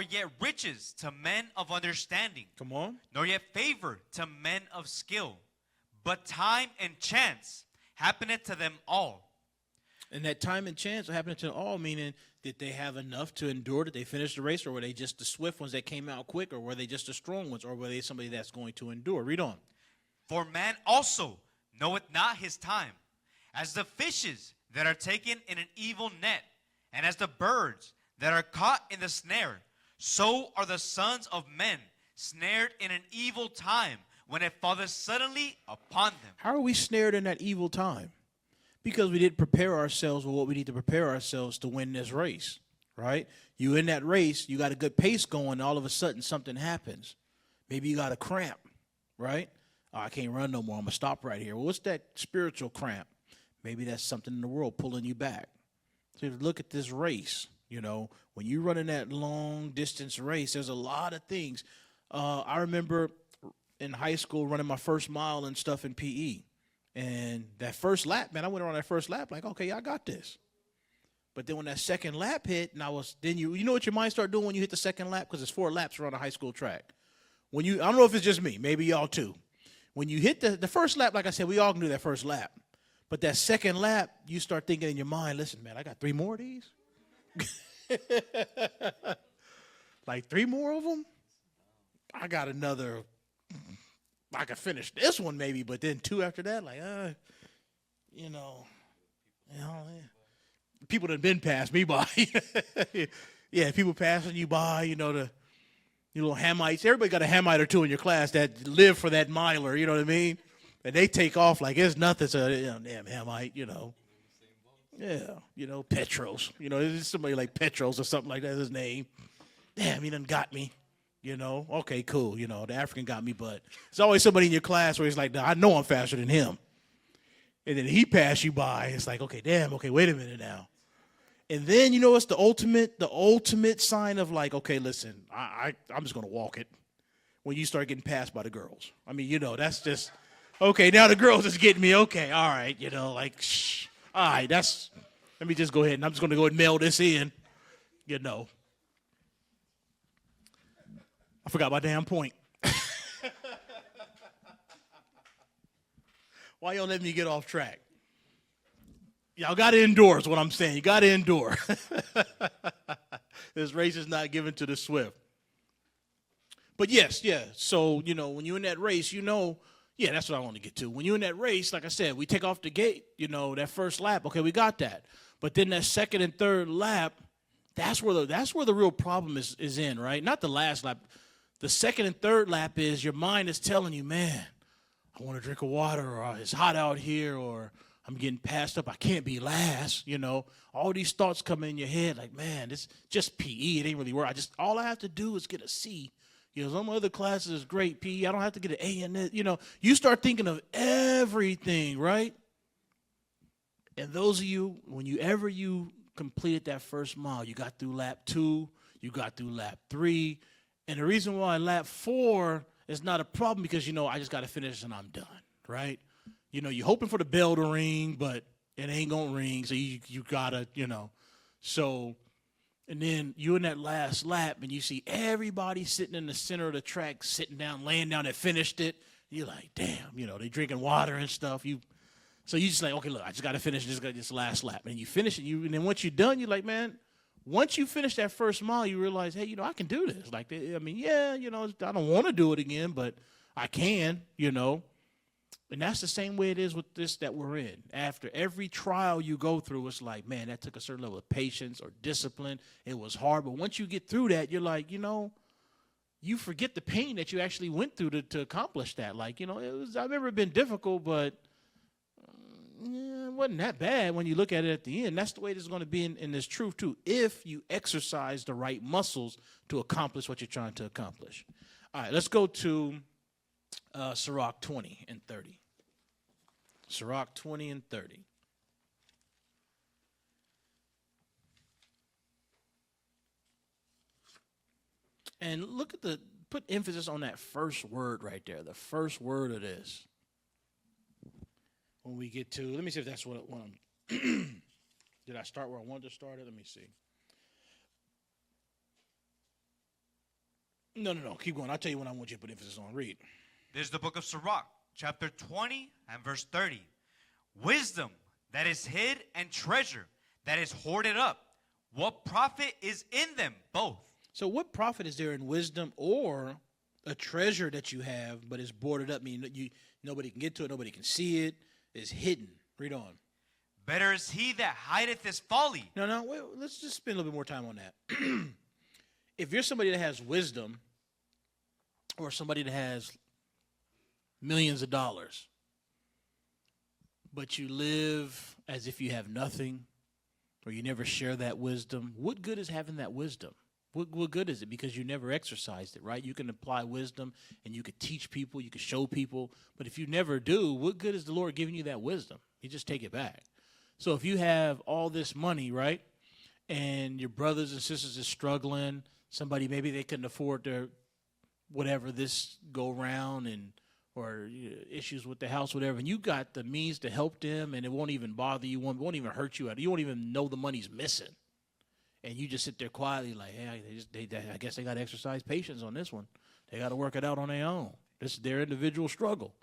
yet riches to men of understanding. Come on. Nor yet favor to men of skill. But time and chance happeneth to them all. And that time and chance are happening to them all, meaning did they have enough to endure? Did they finish the race? Or were they just the swift ones that came out quick? Or were they just the strong ones? Or were they somebody that's going to endure? Read on. For man also knoweth not his time, as the fishes that are taken in an evil net, and as the birds that are caught in the snare, so are the sons of men snared in an evil time, when it falleth suddenly upon them. How are we snared in that evil time? Because we didn't prepare ourselves with what we need to prepare ourselves to win this race, right? You in that race, you got a good pace going, and all of a sudden something happens. Maybe you got a cramp, right? Oh, I can't run no more. I'm going to stop right here. Well, what's that spiritual cramp? Maybe that's something in the world pulling you back. So if you look at this race, you know, when you run in that long distance race, there's a lot of things. I remember in high school running my first mile and stuff in PE. And that first lap, man, I went around that first lap like, okay, I got this. But then when that second lap hit, and you know what your mind start doing when you hit the second lap? Because it's 4 laps around a high school track. I don't know if it's just me, maybe y'all too. When you hit the first lap, like I said, we all can do that first lap. But that second lap, you start thinking in your mind, listen, man, I got 3 more of these. Like 3 more of them? I got another, I could finish this one maybe, but then 2 after that, like, people that have been passed me by. Yeah, people passing you by, the little Hamites. Everybody got a Hamite or 2 in your class that live for that miler, you know what I mean? And they take off like it's nothing. So, damn Hamite, Yeah, Petros. There's somebody like Petros or something like that, his name. Damn, he done got me. Okay, cool. The African got me, but it's always somebody in your class where he's like, I know I'm faster than him. And then he passed you by. It's like, okay, damn, okay, wait a minute now. And then, it's the ultimate sign of like, okay, listen, I'm just going to walk it when you start getting passed by the girls. I mean, that's just, okay, now the girls is getting me. Okay, all right, shh. All right, let me just go ahead and I'm just going to go and mail this in, I forgot my damn point. Why y'all let me get off track? Y'all got to endure is what I'm saying. You got to endure. This race is not given to the swift. But yes, yeah. So, when you're in that race, that's what I want to get to. When you're in that race, like I said, we take off the gate, that first lap. Okay, we got that. But then that second and third lap, that's where the real problem is in, right? Not the last lap. The second and third lap is your mind is telling you, man, I want to drink a water, or it's hot out here, or I'm getting passed up. I can't be last, All these thoughts come in your head like, man, it's just PE. It ain't really work. All I have to do is get a C. Some other classes is great PE. I don't have to get an A in it. You start thinking of everything, right? And those of you, whenever you completed that first mile, you got through lap 2, you got through lap 3. And the reason why lap 4 is not a problem because, I just got to finish and I'm done, right? You're hoping for the bell to ring, but it ain't going to ring. So you got to, So, and then you in that last lap and you see everybody sitting in the center of the track, sitting down, laying down that finished it. You're like, damn, they drinking water and stuff. So you just like, okay, look, I just got to finish this last lap. And you finish it. And then once you're done, you're like, man, once you finish that first mile, you realize, hey, I can do this. Like, I don't want to do it again, but I can, And that's the same way it is with this that we're in. After every trial you go through, it's like, man, that took a certain level of patience or discipline. It was hard. But once you get through that, you're like, you forget the pain that you actually went through to accomplish that. Like, I've never been difficult, but, it wasn't that bad when you look at it at the end. That's the way this is going to be in this truth, too, if you exercise the right muscles to accomplish what you're trying to accomplish. All right, let's go to Sirach 20 and 30. Sirach 20 and 30. And look at put emphasis on that first word right there, the first word of this. When we get to, let me see if that's what I'm, did I start where I wanted to start it? Let me see. No, keep going. I'll tell you what I want you to put emphasis on. Read. There's the book of Sirach, chapter 20 and verse 30. Wisdom that is hid and treasure that is hoarded up. What profit is in them both? So what profit is there in wisdom or a treasure that you have, but it's boarded up, meaning nobody can get to it, nobody can see it, it's hidden. Read on. Better is he that hideth his folly. No, wait, let's just spend a little bit more time on that. If you're somebody that has wisdom or somebody that has millions of dollars, but you live as if you have nothing or you never share that wisdom, what good is having that wisdom? What good is it? Because you never exercised it, right? You can apply wisdom and you can teach people, you can show people, but if you never do, what good is the Lord giving you that wisdom? You just take it back. So if you have all this money, right, and your brothers and sisters are struggling, somebody maybe they couldn't afford their whatever this go round and or issues with the house, whatever, and you got the means to help them and it won't even bother you, won't even hurt you, you won't even know the money's missing. And you just sit there quietly like, hey, I guess they got to exercise patience on this one. They got to work it out on their own. This is their individual struggle.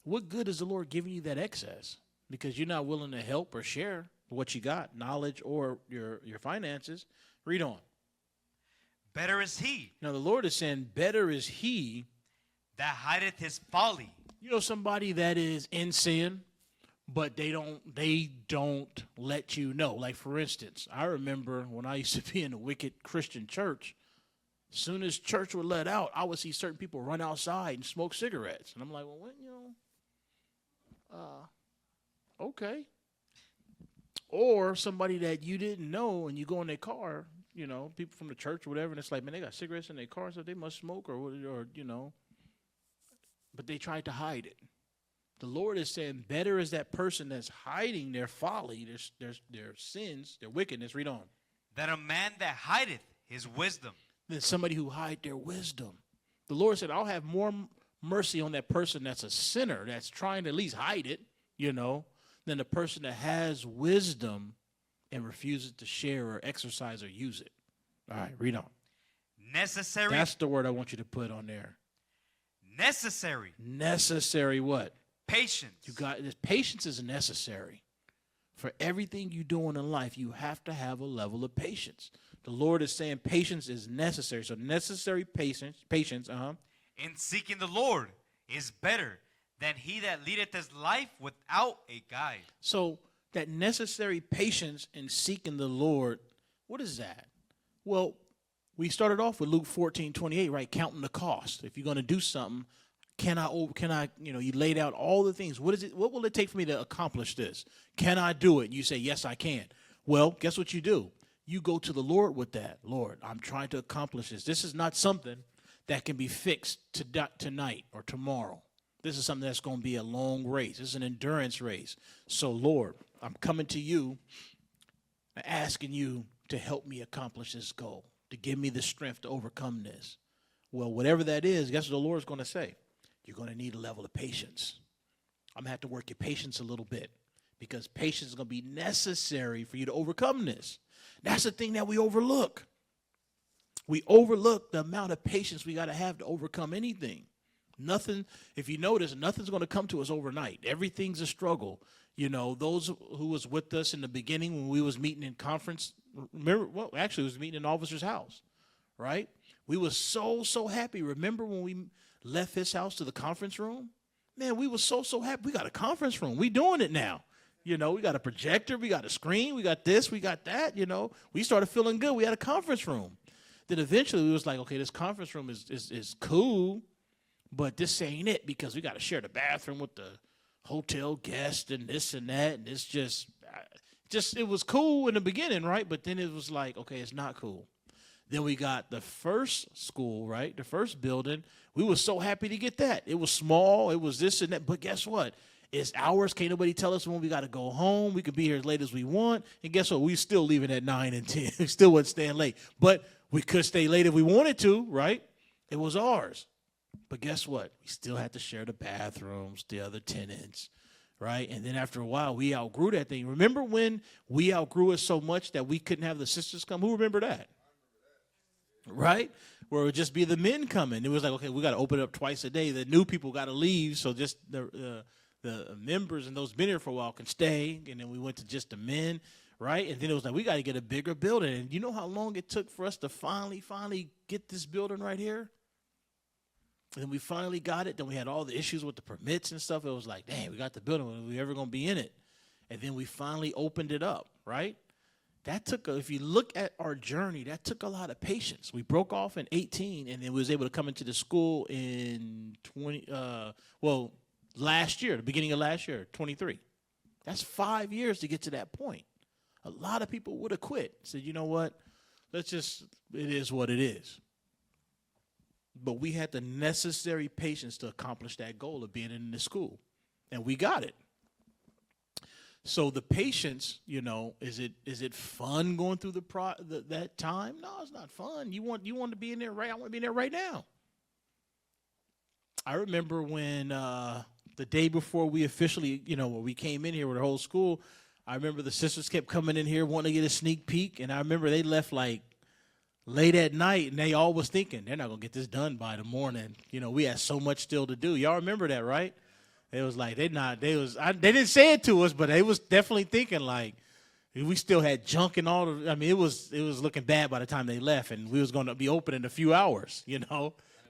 What good is the Lord giving you that excess? Because you're not willing to help or share what you got, knowledge or your finances. Read on. Better is he. Now, the Lord is saying, better is he that hideth his folly. You know, somebody that is in sin, but they don't let you know. Like, for instance, I remember when I used to be in a wicked Christian church, as soon as church would let out, I would see certain people run outside and smoke cigarettes. And I'm like, well, what, okay. Or somebody that you didn't know and you go in their car, people from the church or whatever, and it's like, man, they got cigarettes in their car, so they must smoke or but they tried to hide it. The Lord is saying, better is that person that's hiding their folly, their sins, their wickedness. Read on. Than a man that hideth his wisdom. Than somebody who hide their wisdom. The Lord said, I'll have more mercy on that person that's a sinner, that's trying to at least hide it, than the person that has wisdom and refuses to share or exercise or use it. All right, read on. Necessary. That's the word I want you to put on there. Necessary. Necessary what? Patience. Patience is necessary. For everything you're doing in life, you have to have a level of patience. The Lord is saying patience is necessary. So necessary patience, In seeking the Lord is better than he that leadeth his life without a guide. So that necessary patience in seeking the Lord, what is that? Well, we started off with Luke 14:28, right? Counting the cost. If you're going to do something, can I, you laid out all the things. What will it take for me to accomplish this? Can I do it? You say, yes, I can. Well, guess what you do? You go to the Lord with that. Lord, I'm trying to accomplish this. This is not something that can be fixed tonight or tomorrow. This is something that's going to be a long race. This is an endurance race. So, Lord, I'm coming to you, asking you to help me accomplish this goal, to give me the strength to overcome this. Well, whatever that is, guess what the Lord's going to say? You're going to need a level of patience. I'm going to have to work your patience a little bit because patience is going to be necessary for you to overcome this. That's the thing that we overlook. We overlook the amount of patience we got to have to overcome anything. Nothing, if you notice, nothing's going to come to us overnight. Everything's a struggle. Those who was with us in the beginning when we was meeting in conference, remember, well, actually it was meeting in an officer's house, right? We were so happy. Remember when we left his house to the conference room? Man, we were so happy. We got a conference room. We doing it now. We got a projector. We got a screen. We got this. We got that. We started feeling good. We had a conference room. Then eventually we was like, okay, this conference room is cool, but this ain't it because we got to share the bathroom with the hotel guest and this and that. And it's just it was cool in the beginning, right? But then it was like, okay, it's not cool. Then we got the first school, right? The first building. We were so happy to get that. It was small. It was this and that. But guess what? It's ours. Can't nobody tell us when we got to go home. We could be here as late as we want. And guess what? We still leaving at 9 and 10. We still wasn't staying late. But we could stay late if we wanted to, right? It was ours. But guess what? We still had to share the bathrooms, the other tenants, right? And then after a while, we outgrew that thing. Remember when we outgrew it so much that we couldn't have the sisters come? Who remember that? Right? Where it would just be the men coming. It was like, okay, we got to open it up twice a day. The new people got to leave, so just the members and those been here for a while can stay. And then we went to just the men, right? And then it was like, we got to get a bigger building. And you know how long it took for us to finally get this building right here? And we finally got it. Then we had all the issues with the permits and stuff. It was like, dang, we got the building. When are we ever going to be in it? And then we finally opened it up, right? That took, if you look at our journey, that took a lot of patience. We broke off in 18, and then we was able to come into the school in last year, the beginning of last year, 23. That's 5 years to get to that point. A lot of people would have quit. Said, you know what? It is what it is. But we had the necessary patience to accomplish that goal of being in the school. And we got it. So the patience, is it fun going through that time? No, it's not fun. You want to be in there right? I want to be in there right now. I remember when the day before we officially, when we came in here with the whole school, I remember the sisters kept coming in here wanting to get a sneak peek, and I remember they left like late at night, and they all was thinking they're not gonna get this done by the morning. We had so much still to do. Y'all remember that, right? It was like they didn't say it to us, but they was definitely thinking like we still had junk and all. It was looking bad by the time they left, and we was going to be open in a few hours,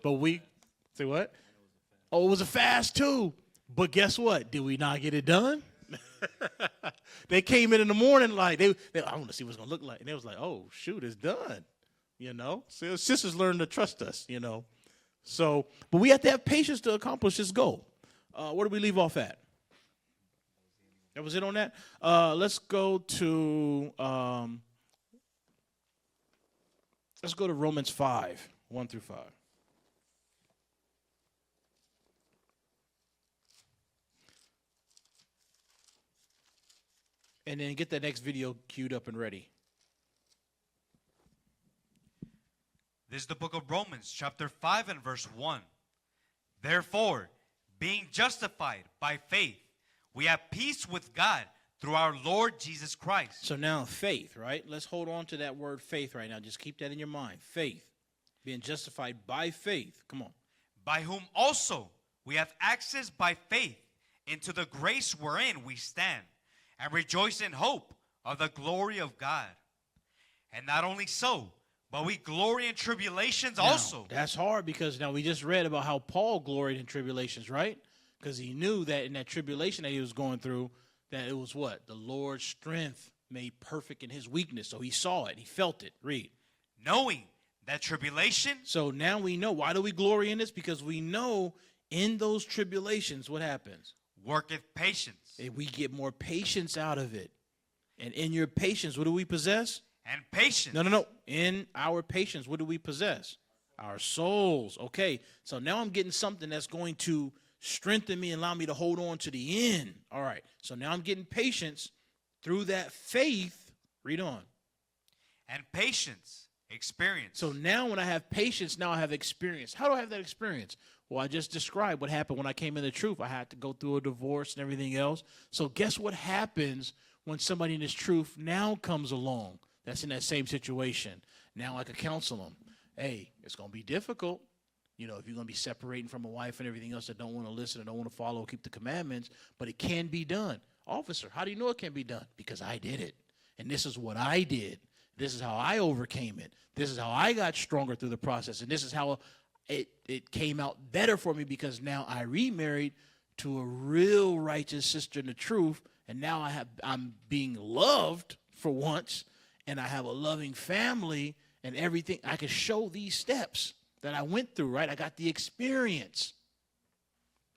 But we say what? Oh, it was a fast too. But guess what? Did we not get it done? They came in the morning like they I want to see what it's gonna look like, and they was like, oh shoot, it's done. So sisters learn to trust us. So, but we have to have patience to accomplish this goal. Where do we leave off at? That was it on that. Let's go to Romans 5, 1 through 5. And then get that next video queued up and ready. This is the book of Romans, chapter 5 and verse 1. Therefore, being justified by faith, we have peace with God through our Lord Jesus Christ. So now faith, right? Let's hold on to that word faith right now. Just keep that in your mind. Faith. Being justified by faith. Come on. By whom also we have access by faith into the grace wherein we stand, and rejoice in hope of the glory of God. And not only so, but we glory in tribulations also. That's hard because now we just read about how Paul gloried in tribulations, right? Because he knew that in that tribulation that he was going through, that it was what? The Lord's strength made perfect in his weakness. So he saw it. He felt it. Read. Knowing that tribulation. So now we know. Why do we glory in this? Because we know in those tribulations what happens? Worketh patience. And we get more patience out of it. And in your patience, what do we possess? And patience. No. In our patience, what do we possess? Our souls. Okay. So now I'm getting something that's going to strengthen me and allow me to hold on to the end. All right. So now I'm getting patience through that faith. Read on. And patience, experience. So now when I have patience, now I have experience. How do I have that experience? Well, I just described what happened when I came in the truth. I had to go through a divorce and everything else. So guess what happens when somebody in this truth now comes along that's in that same situation? Now I could counsel them. Hey, it's going to be difficult. If you're going to be separating from a wife and everything else that don't want to listen and don't want to follow or keep the commandments, but it can be done. Officer, how do you know it can be done? Because I did it. And this is what I did. This is how I overcame it. This is how I got stronger through the process. And this is how it came out better for me, because now I remarried to a real righteous sister in the truth. And now I'm being loved for once, and I have a loving family and everything. I can show these steps that I went through, right? I got the experience.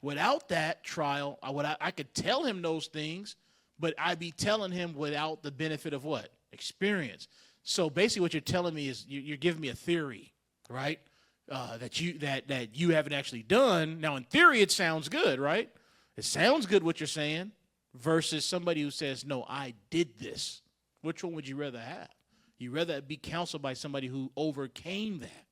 Without that trial, I could tell him those things, but I'd be telling him without the benefit of what? Experience. So basically what you're telling me is you're giving me a theory, right? That you haven't actually done. Now, in theory, it sounds good, right? It sounds good what you're saying versus somebody who says, no, I did this. Which one would you rather have? You'd rather be counseled by somebody who overcame that,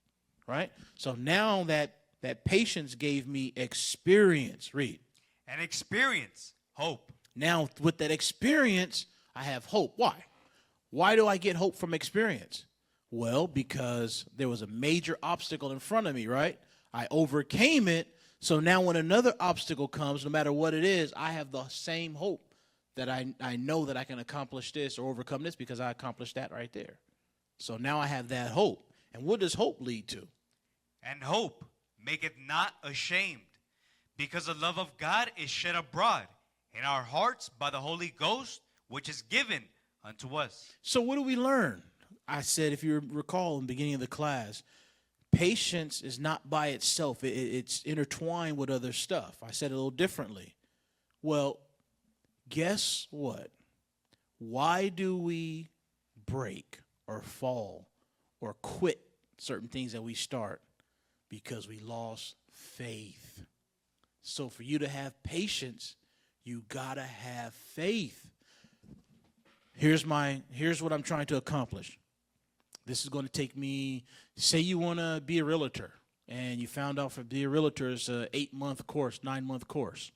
right? So now that patience gave me experience. Read. And experience, hope. Now, with that experience, I have hope. Why? Why do I get hope from experience? Well, because there was a major obstacle in front of me, right? I overcame it. So now when another obstacle comes, no matter what it is, I have the same hope that I know that I can accomplish this or overcome this because I accomplished that right there. So now I have that hope. And what does hope lead to? And hope maketh not ashamed, because the love of God is shed abroad in our hearts by the Holy Ghost, which is given unto us. So what do we learn? I said, if you recall in the beginning of the class, patience is not by itself. It's intertwined with other stuff. I said it a little differently. Well, guess what? Why do we break or fall or quit certain things that we start? Because we lost faith. So for you to have patience, you gotta have faith. Here's what I'm trying to accomplish. This is going to take me, say you want to be a realtor, and you found out for be a realtor is an 8-month course, 9-month course.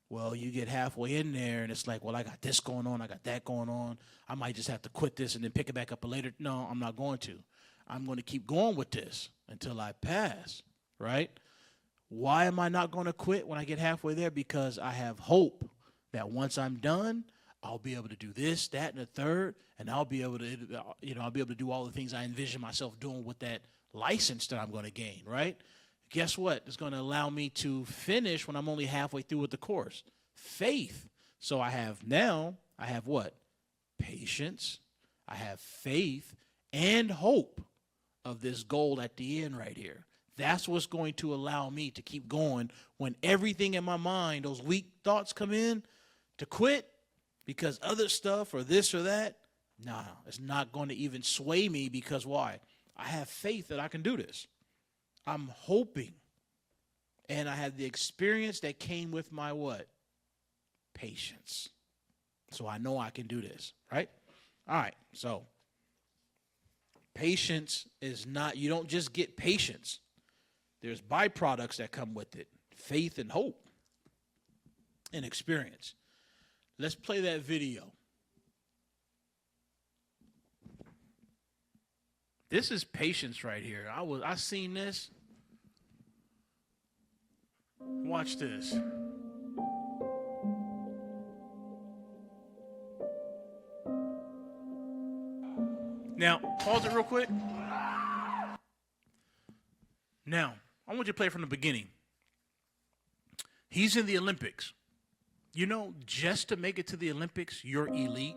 Well, you get halfway in there, and it's like, well, I got this going on, I got that going on. I might just have to quit this and then pick it back up later. No, I'm not going to. I'm going to keep going with this until I pass, right? Why am I not going to quit when I get halfway there? Because I have hope that once I'm done, I'll be able to do this, that, and the third, and I'll be able to do all the things I envision myself doing with that license that I'm going to gain, right? Guess what? It's going to allow me to finish when I'm only halfway through with the course. Faith. So I have what? Patience. I have faith and hope of this goal at the end right here. That's what's going to allow me to keep going when everything in my mind, those weak thoughts come in, to quit because other stuff or this or that. No, it's not going to even sway me because why? I have faith that I can do this. I'm hoping. And I have the experience that came with my what? Patience. So I know I can do this, right? All right, so patience is not, you don't just get patience. There's byproducts that come with it. Faith and hope and experience. Let's play that video. This is patience right here. I seen this. Watch this. Now, pause it real quick. Now, I want you to play from the beginning. He's in the Olympics. You know, just to make it to the Olympics, you're elite.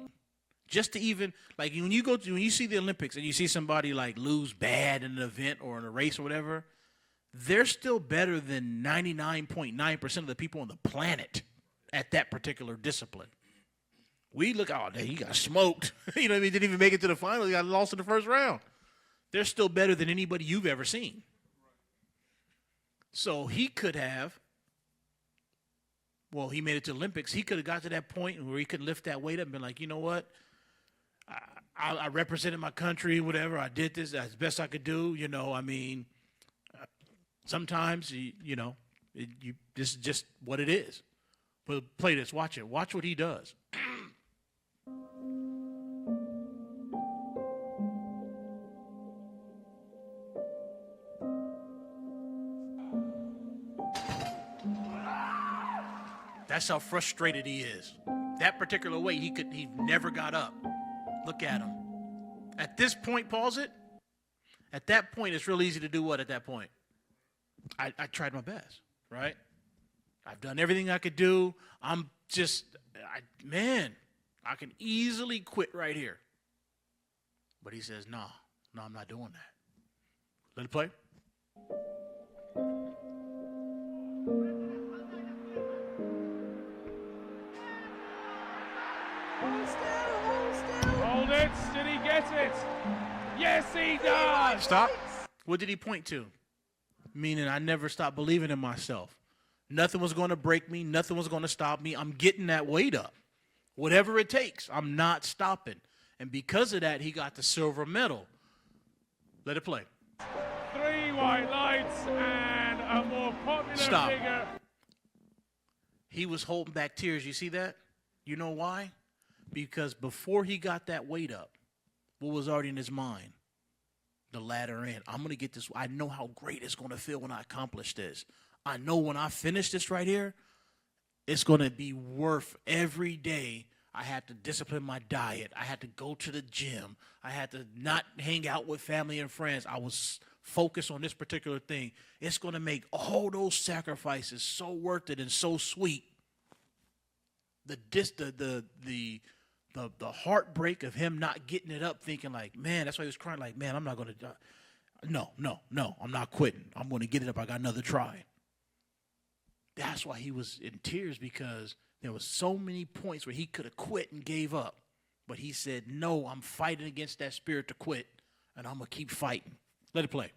Just to even, like when you see the Olympics and you see somebody like lose bad in an event or in a race or whatever, they're still better than 99.9% of the people on the planet at that particular discipline. We look, oh, he got smoked. You know what I mean? Didn't even make it to the final. He got lost in the first round. They're still better than anybody you've ever seen. So he could have, well, he made it to Olympics. He could have got to that point where he could lift that weight up and been like, you know what? I represented my country, whatever. I did this as best I could do. You know, I mean, sometimes, this is just what it is. But play this. Watch it. Watch what he does. That's how frustrated he is. That particular weight, he never got up. Look at him. At this point, pause it. At that point, it's real easy to do what at that point? I tried my best, right? I've done everything I could do. I can easily quit right here. But he says, no, I'm not doing that. Let it play. lights. Did he get it? Yes, he does. Stop. What did he point to? Meaning I never stopped believing in myself. Nothing was going to break me. Nothing was going to stop me. I'm getting that weight up. Whatever it takes, I'm not stopping. And because of that, he got the silver medal. Let it play. 3 white lights and a more popular Stop. figure. He was holding back tears. You see that? You know why? Because before he got that weight up, what was already in his mind? The latter end. I'm going to get this. I know how great it's going to feel when I accomplish this. I know when I finish this right here, it's going to be worth every day. I had to discipline my diet. I had to go to the gym. I had to not hang out with family and friends. I was focused on this particular thing. It's going to make all those sacrifices so worth it and so sweet. The heartbreak of him not getting it up, thinking like, man, that's why he was crying like, man, I'm not going to die. No, I'm not quitting. I'm going to get it up. I got another try. That's why he was in tears, because there was so many points where he could have quit and gave up. But he said, no, I'm fighting against that spirit to quit, and I'm going to keep fighting. Let it play.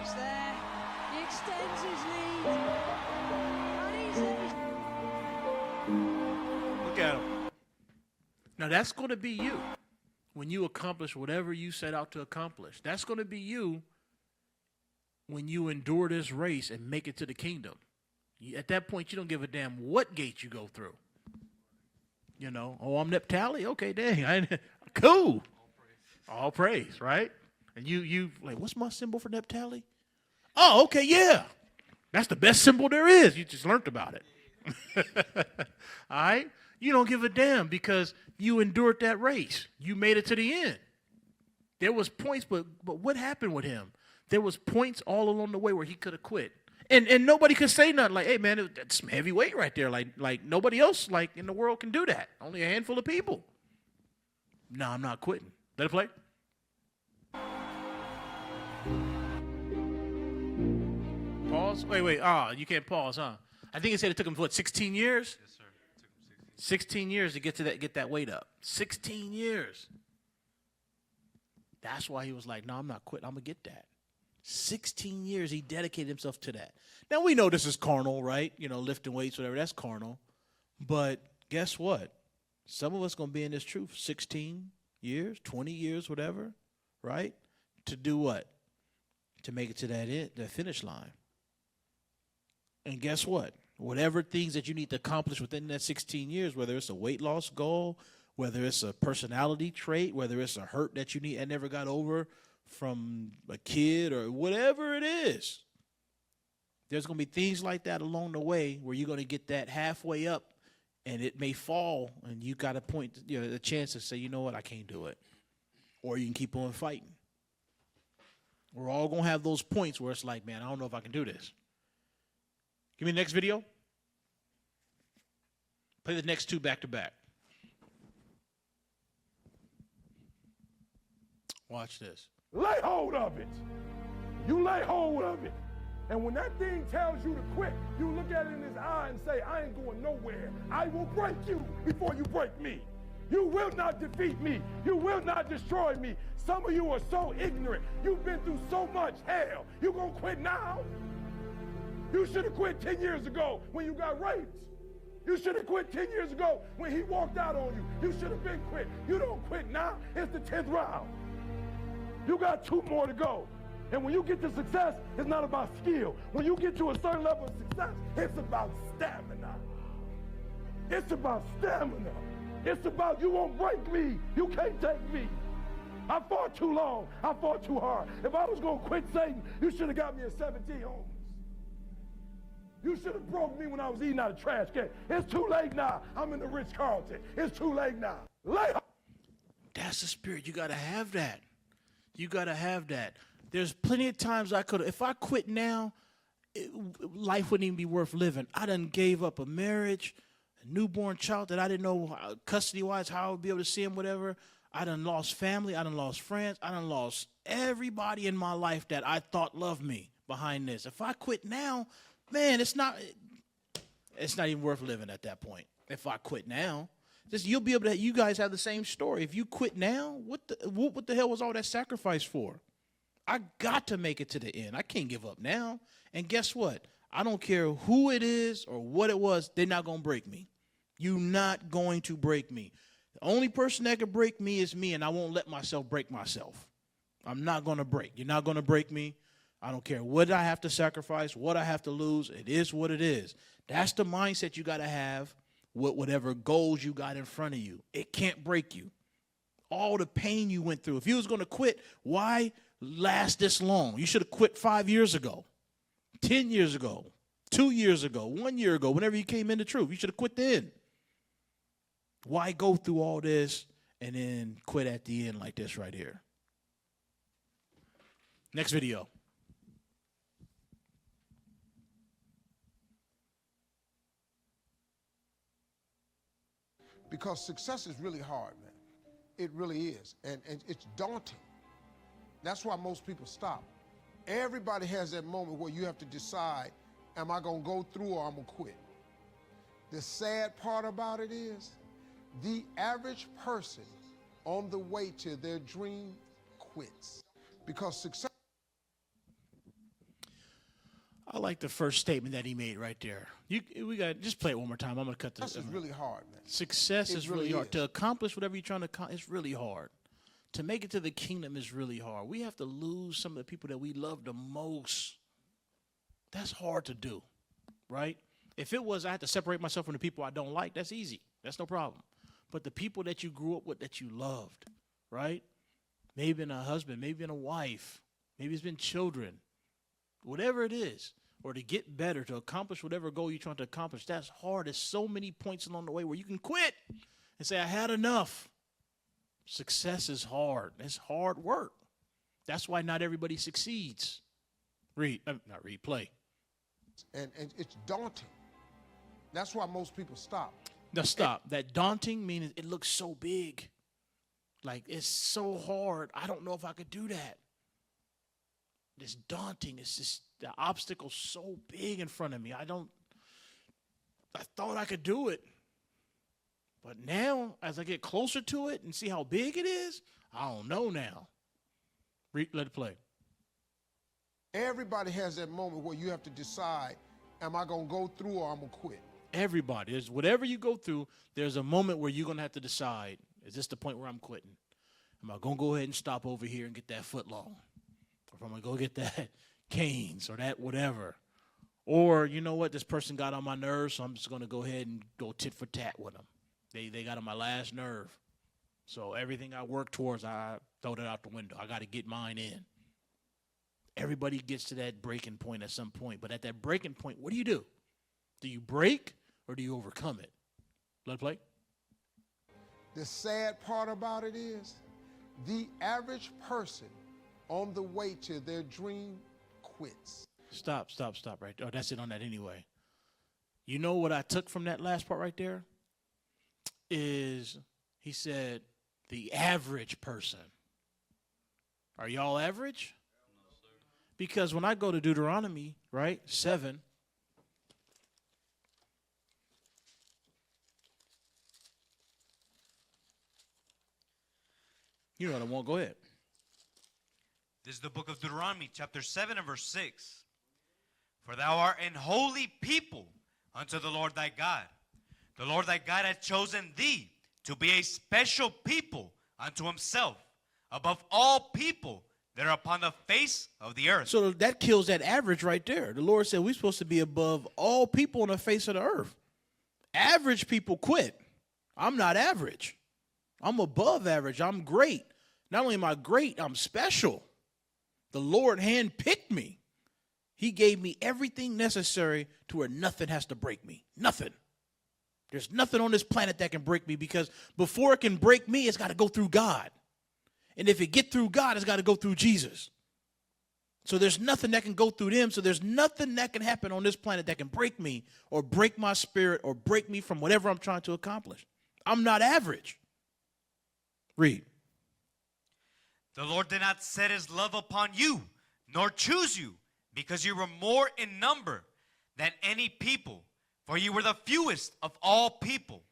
It's there. He extends his lead. Look at him. Now, that's going to be you when you accomplish whatever you set out to accomplish. That's going to be you when you endure this race and make it to the kingdom. At that point, you don't give a damn what gate you go through. You know, oh, I'm Naphtali? Okay, dang. Cool. All praise, right? And you like, what's my symbol for Naphtali? Oh, okay, yeah. That's the best symbol there is. You just learned about it. All right? You don't give a damn because you endured that race. You made it to the end. There was points, but what happened with him? There was points all along the way where he could have quit. And nobody could say nothing like, hey, man, that's some heavy weight right there. Like nobody else like in the world can do that. Only a handful of people. No, I'm not quitting. Let it play. Pause? Wait. You can't pause, huh? I think it said it took him, 16 years? Yes, sir. It took him 16 years to get that weight up. 16 years. That's why he was like, no, I'm not quitting. I'm going to get that. 16 years he dedicated himself to that. Now, we know this is carnal, right? You know, lifting weights, whatever, that's carnal. But guess what? Some of us going to be in this truth 16 years, 20 years, whatever, right? To do what? To make it to that finish line. And guess what? Whatever things that you need to accomplish within that 16 years, whether it's a weight loss goal, whether it's a personality trait, whether it's a hurt that you need and never got over from a kid or whatever it is, there's going to be things like that along the way where you're going to get that halfway up and it may fall and you got a point, a chance to say, you know what, I can't do it. Or you can keep on fighting. We're all going to have those points where it's like, man, I don't know if I can do this. Give me the next video. Play the next two back to back. Watch this. Lay hold of it. You lay hold of it. And when that thing tells you to quit, you look at it in his eye and say, I ain't going nowhere. I will break you before you break me. You will not defeat me. You will not destroy me. Some of you are so ignorant. You've been through so much hell. You gonna quit now? You should have quit 10 years ago when you got raped. You should have quit 10 years ago when he walked out on you. You should have been quit. You don't quit now. It's the 10th round. You got 2 more to go. And when you get to success, it's not about skill. When you get to a certain level of success, it's about stamina. It's about stamina. It's about you won't break me. You can't take me. I fought too long. I fought too hard. If I was going to quit Satan, you should have got me a 17 homes. You should have broke me when I was eating out of trash can. It's too late now. I'm in the Ritz-Carlton. It's too late now. That's the spirit. You got to have that. You got to have that. There's plenty of times if I quit now, life wouldn't even be worth living. I done gave up a marriage, a newborn child that I didn't know custody-wise how I would be able to see him, whatever. I done lost family. I done lost friends. I done lost everybody in my life that I thought loved me. behind this. If I quit now, man, it's not even worth living at that point. If I quit now, you'll be able to. You guys have the same story. If you quit now, what the hell was all that sacrifice for? I got to make it to the end. I can't give up now. And guess what? I don't care who it is or what it was. They're not going to break me. You're not going to break me. The only person that can break me is me, and I won't let myself break myself. I'm not going to break. You're not going to break me. I don't care what I have to sacrifice, what I have to lose. It is what it is. That's the mindset you got to have with whatever goals you got in front of you. It can't break you. All the pain you went through. If you was going to quit, why last this long? You should have quit 5 years ago, 10 years ago, 2 years ago, 1 year ago, whenever you came into truth. You should have quit then. Why go through all this and then quit at the end like this right here? Next video. Because success is really hard, man. It really is. And it's daunting. That's why most people stop. Everybody has that moment where you have to decide, am I going to go through or I'm going to quit? The sad part about it is, the average person on the way to their dream quits. Because success... I like the first statement that he made right there. We got just play it one more time. I'm going to cut this. Success is really hard, man. Success is really hard. Is. To accomplish whatever you're trying to accomplish, it's really hard. To make it to the kingdom is really hard. We have to lose some of the people that we love the most. That's hard to do, right? If it was I had to separate myself from the people I don't like, that's easy. That's no problem. But the people that you grew up with that you loved, right? Maybe been a husband, maybe been a wife, maybe it's been children, whatever it is, or to get better, to accomplish whatever goal you're trying to accomplish, that's hard. There's so many points along the way where you can quit and say, I had enough. Success is hard. It's hard work. That's why not everybody succeeds. Play. And it's daunting. That's why most people stop. Now stop. That daunting means it looks so big. Like, it's so hard. I don't know if I could do that. It's daunting. It's just the obstacle's so big in front of me. I thought I could do it. But now, as I get closer to it and see how big it is, I don't know now. Let it play. Everybody has that moment where you have to decide, am I going to go through or I'm going to quit? Everybody. There's whatever you go through, there's a moment where you're going to have to decide, is this the point where I'm quitting? Am I going to go ahead and stop over here and get that foot long? Or if I'm going to go get that Cane's or that whatever. Or, you know what, this person got on my nerves, so I'm just going to go ahead and go tit for tat with them. They got on my last nerve. So everything I work towards, I throw it out the window. I got to get mine in. Everybody gets to that breaking point at some point. But at that breaking point, what do? Do you break or do you overcome it? Let it play. The sad part about it is, the average person on the way to their dream quits. Stop right there. Oh, that's it on that anyway. You know what I took from that last part right there? Is he said the average person. Are y'all average? No, sir. Because when I go to Deuteronomy, right, 7, you know what I want, go ahead. This is the book of Deuteronomy, chapter 7 and verse 6. For thou art an holy people unto the Lord thy God. The Lord thy God hath chosen thee to be a special people unto himself, above all people that are upon the face of the earth. So that kills that average right there. The Lord said we're supposed to be above all people on the face of the earth. Average people quit. I'm not average. I'm above average. I'm great. Not only am I great, I'm special. The Lord handpicked me. He gave me everything necessary to where nothing has to break me. Nothing. There's nothing on this planet that can break me, because before it can break me, it's got to go through God. And if it get through God, it's got to go through Jesus. So there's nothing that can go through them. So there's nothing that can happen on this planet that can break me or break my spirit or break me from whatever I'm trying to accomplish. I'm not average. Read. The Lord did not set his love upon you, nor choose you, because you were more in number than any people, for you were the fewest of all people.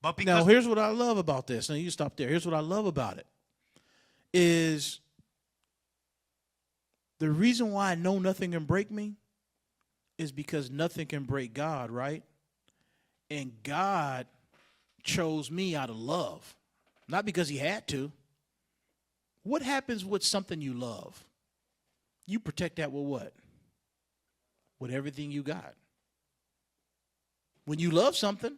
But because Now, here's what I love about this. Now, you stop there. Here's what I love about it. Is the reason why I know nothing can break me is because nothing can break God, right? And God chose me out of love, not because he had to. What happens with something you love? You protect that with what? With everything you got. When you love something,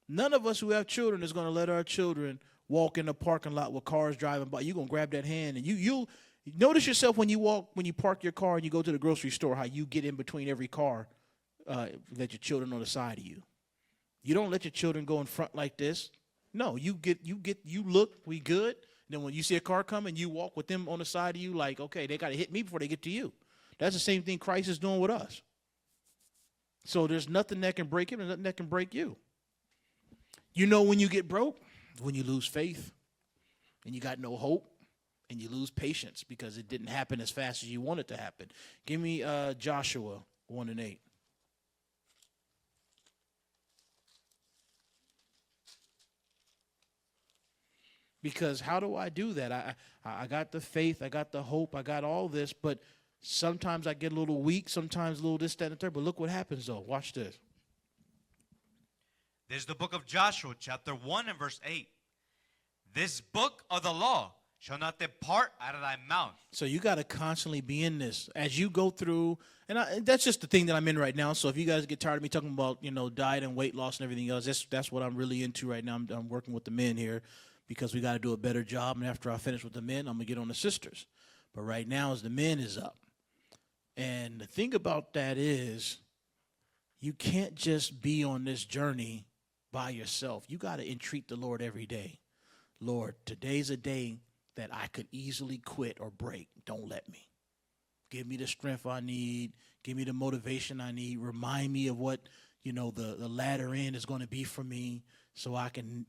none of us who have children is going to let our children walk in the parking lot with cars driving by. You're going to grab that hand, and you'll notice yourself when you park your car and you go to the grocery store, how you get in between every car, let your children on the side of you. You don't let your children go in front like this. No, you look, we good. And then when you see a car coming, you walk with them on the side of you like, okay, they got to hit me before they get to you. That's the same thing Christ is doing with us. So there's nothing that can break him and nothing that can break you. You know when you get broke? When you lose faith and you got no hope and you lose patience because it didn't happen as fast as you want it to happen. Give me Joshua 1:8. Because how do I do that? I got the faith, I got the hope, I got all this, but sometimes I get a little weak, sometimes a little this, that, and the third. But look what happens, though. Watch this. There's the book of Joshua, chapter 1 and verse 8. This book of the law shall not depart out of thy mouth. So you got to constantly be in this as you go through. And that's just the thing that I'm in right now. So if you guys get tired of me talking about, diet and weight loss and everything else, that's what I'm really into right now. I'm working with the men here because we got to do a better job. And after I finish with the men, I'm going to get on the sisters. But right now, as the men is up. And the thing about that is you can't just be on this journey by yourself. You got to entreat the Lord every day. Lord, today's a day that I could easily quit or break. Don't let me. Give me the strength I need. Give me the motivation I need. Remind me of what, the latter end is going to be for me so I can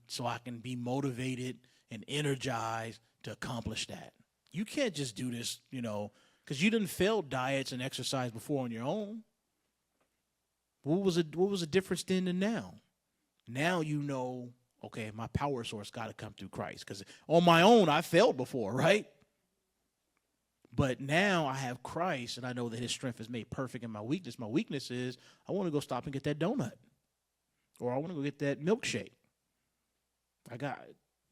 be motivated and energized to accomplish that. You can't just do this, because you didn't fail diets and exercise before on your own. What was the difference then and now? Now okay, my power source got to come through Christ. Because on my own, I failed before, right? But now I have Christ, and I know that his strength is made perfect in my weakness. My weakness is I want to go stop and get that donut. Or I want to go get that milkshake. I got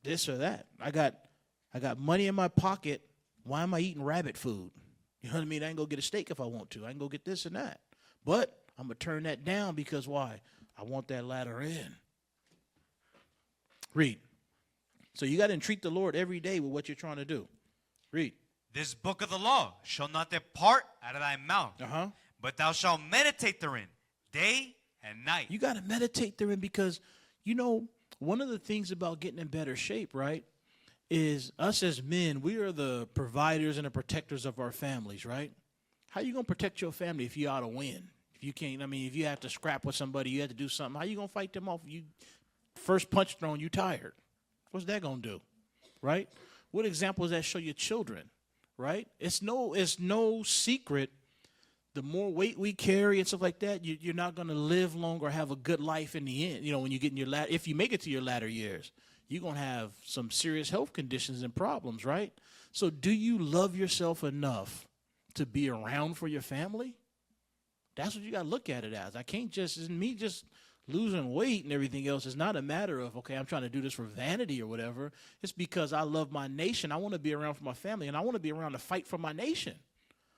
this or that. I got money in my pocket. Why am I eating rabbit food? You know what I mean? I can go get a steak if I want to. I can go get this and that. But I'm going to turn that down because why? I want that latter end. Read. So you got to entreat the Lord every day with what you're trying to do. Read. This book of the law shall not depart out of thy mouth, but thou shalt meditate therein day and night. You got to meditate therein because, one of the things about getting in better shape, right, is us as men, we are the providers and the protectors of our families, right? How you going to protect your family if you out to win? If you can't, if you have to scrap with somebody, you have to do something, how you going to fight them off? You first punch thrown, you tired. What's that going to do, right? What example does that show your children, right? It's no secret. The more weight we carry and stuff like that, you're not going to live long or have a good life in the end. When you get in your if you make it to your latter years, you're going to have some serious health conditions and problems, right? So do you love yourself enough to be around for your family? That's what you got to look at it as. Me just losing weight and everything else is not a matter of, okay, I'm trying to do this for vanity or whatever. It's because I love my nation. I want to be around for my family, and I want to be around to fight for my nation.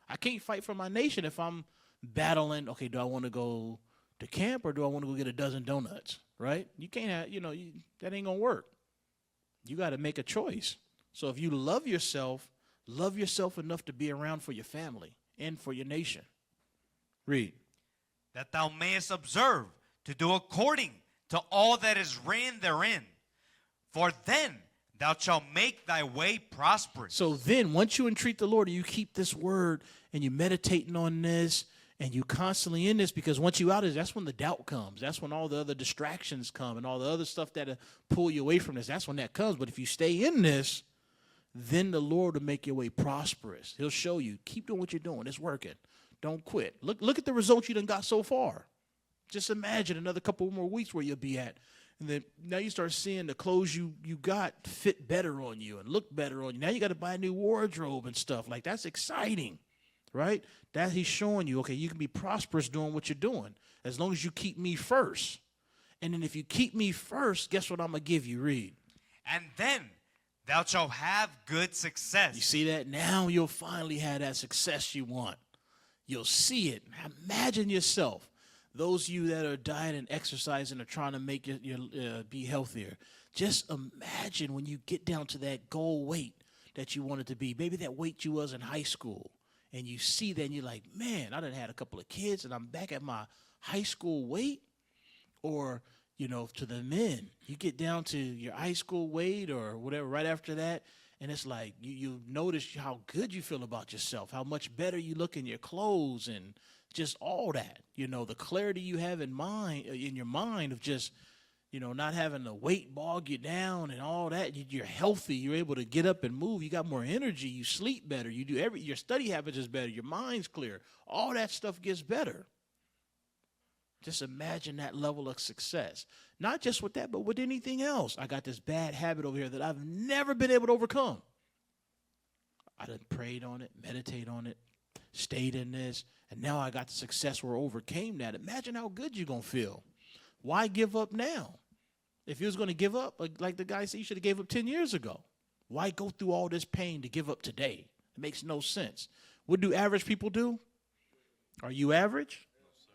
I can't fight for my nation if I'm battling, okay, do I want to go to camp or do I want to go get a dozen donuts, right? You can't have, that ain't going to work. You got to make a choice. So if you love yourself enough to be around for your family and for your nation. Read. That thou mayest observe to do according to all that is written therein. For then thou shalt make thy way prosperous. So then, once you entreat the Lord and you keep this word and you're meditating on this and you constantly in this, because once you out of this, that's when the doubt comes. That's when all the other distractions come and all the other stuff that pull you away from this. That's when that comes. But if you stay in this, then the Lord will make your way prosperous. He'll show you, keep doing what you're doing. It's working. Don't quit. Look at the results you done got so far. Just imagine another couple more weeks where you'll be at. And then now you start seeing the clothes you got fit better on you and look better on you. Now you got to buy a new wardrobe and stuff. Like, that's exciting, right? That he's showing you, okay, you can be prosperous doing what you're doing as long as you keep me first. And then if you keep me first, guess what I'm going to give you? Read. And then thou shalt have good success. You see that? Now you'll finally have that success you want. You'll see it. Imagine yourself. Those of you that are dieting and exercising or trying to make your be healthier, just imagine when you get down to that goal weight that you wanted to be. Maybe that weight you was in high school, and you see that and you're like, man, I done had a couple of kids and I'm back at my high school weight. Or, you know, to the men, you get down to your high school weight or whatever right after that, and it's like you notice how good you feel about yourself, how much better you look in your clothes and just all that, you know, the clarity you have in your mind of just, you know, not having the weight bog you down and all that. You're healthy. You're able to get up and move. You got more energy. You sleep better. You do your study habits is better. Your mind's clear. All that stuff gets better. Just imagine that level of success. Not just with that, but with anything else. I got this bad habit over here that I've never been able to overcome. I done prayed on it, meditate on it, stayed in this, and now I got the success where I overcame that. Imagine how good you're going to feel. Why give up now? If you was going to give up, like the guy said, you should have gave up 10 years ago. Why go through all this pain to give up today? It makes no sense. What do average people do? Are you average?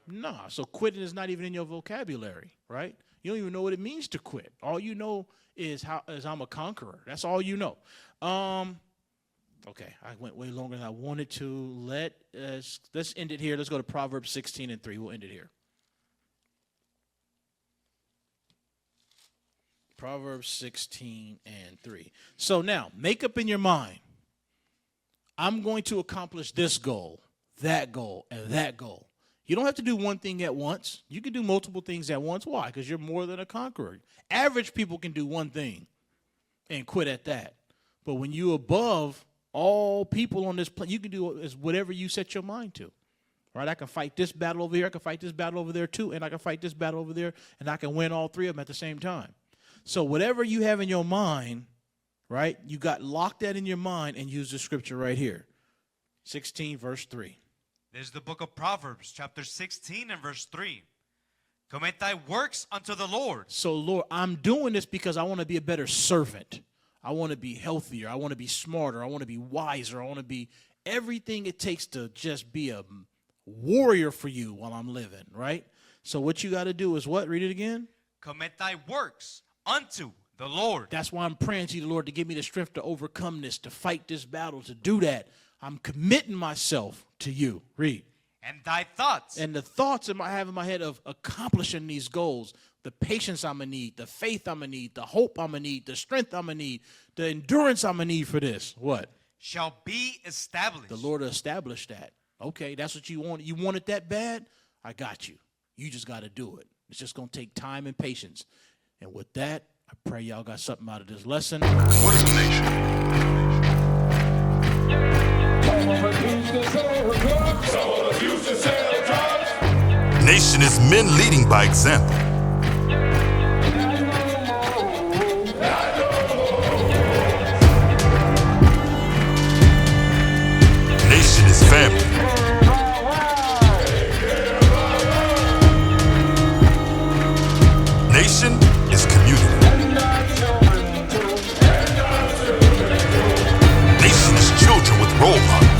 No. So quitting is not even in your vocabulary, right? You don't even know what it means to quit. All you know is I'm a conqueror. That's all you know. Okay, I went way longer than I wanted to. Let's end it here. Let's go to Proverbs 16:3. We'll end it here. Proverbs 16:3. So now, make up in your mind, I'm going to accomplish this goal, and that goal. You don't have to do one thing at once. You can do multiple things at once. Why? Because you're more than a conqueror. Average people can do one thing and quit at that. But when you're above all people on this planet, you can do whatever you set your mind to. Right? I can fight this battle over here. I can fight this battle over there too. And I can fight this battle over there. And I can win all three of them at the same time. So whatever you have in your mind, right, you got locked that in your mind and use the scripture right here. 16 verse 3. There's the book of Proverbs, chapter 16 and verse 3. Commit thy works unto the Lord. So, Lord, I'm doing this because I want to be a better servant. I want to be healthier. I want to be smarter. I want to be wiser. I want to be everything it takes to just be a warrior for you while I'm living, right? So what you got to do is what? Read it again. Commit thy works unto the Lord. That's why I'm praying to the Lord to give me the strength to overcome this, to fight this battle, to do that. I'm committing myself to you. Read. And thy thoughts. And the thoughts I have in my head of accomplishing these goals, the patience I'm going to need, the faith I'm going to need, the hope I'm going to need, the strength I'm going to need, the endurance I'm going to need for this. What? Shall be established. The Lord established that. Okay, that's what you want. You want it that bad? I got you. You just got to do it. It's just going to take time and patience. And with that, I pray y'all got something out of this lesson. What is a nation? Nation is men leading by example. Nation is family. Nation is community. Nation is children with role models.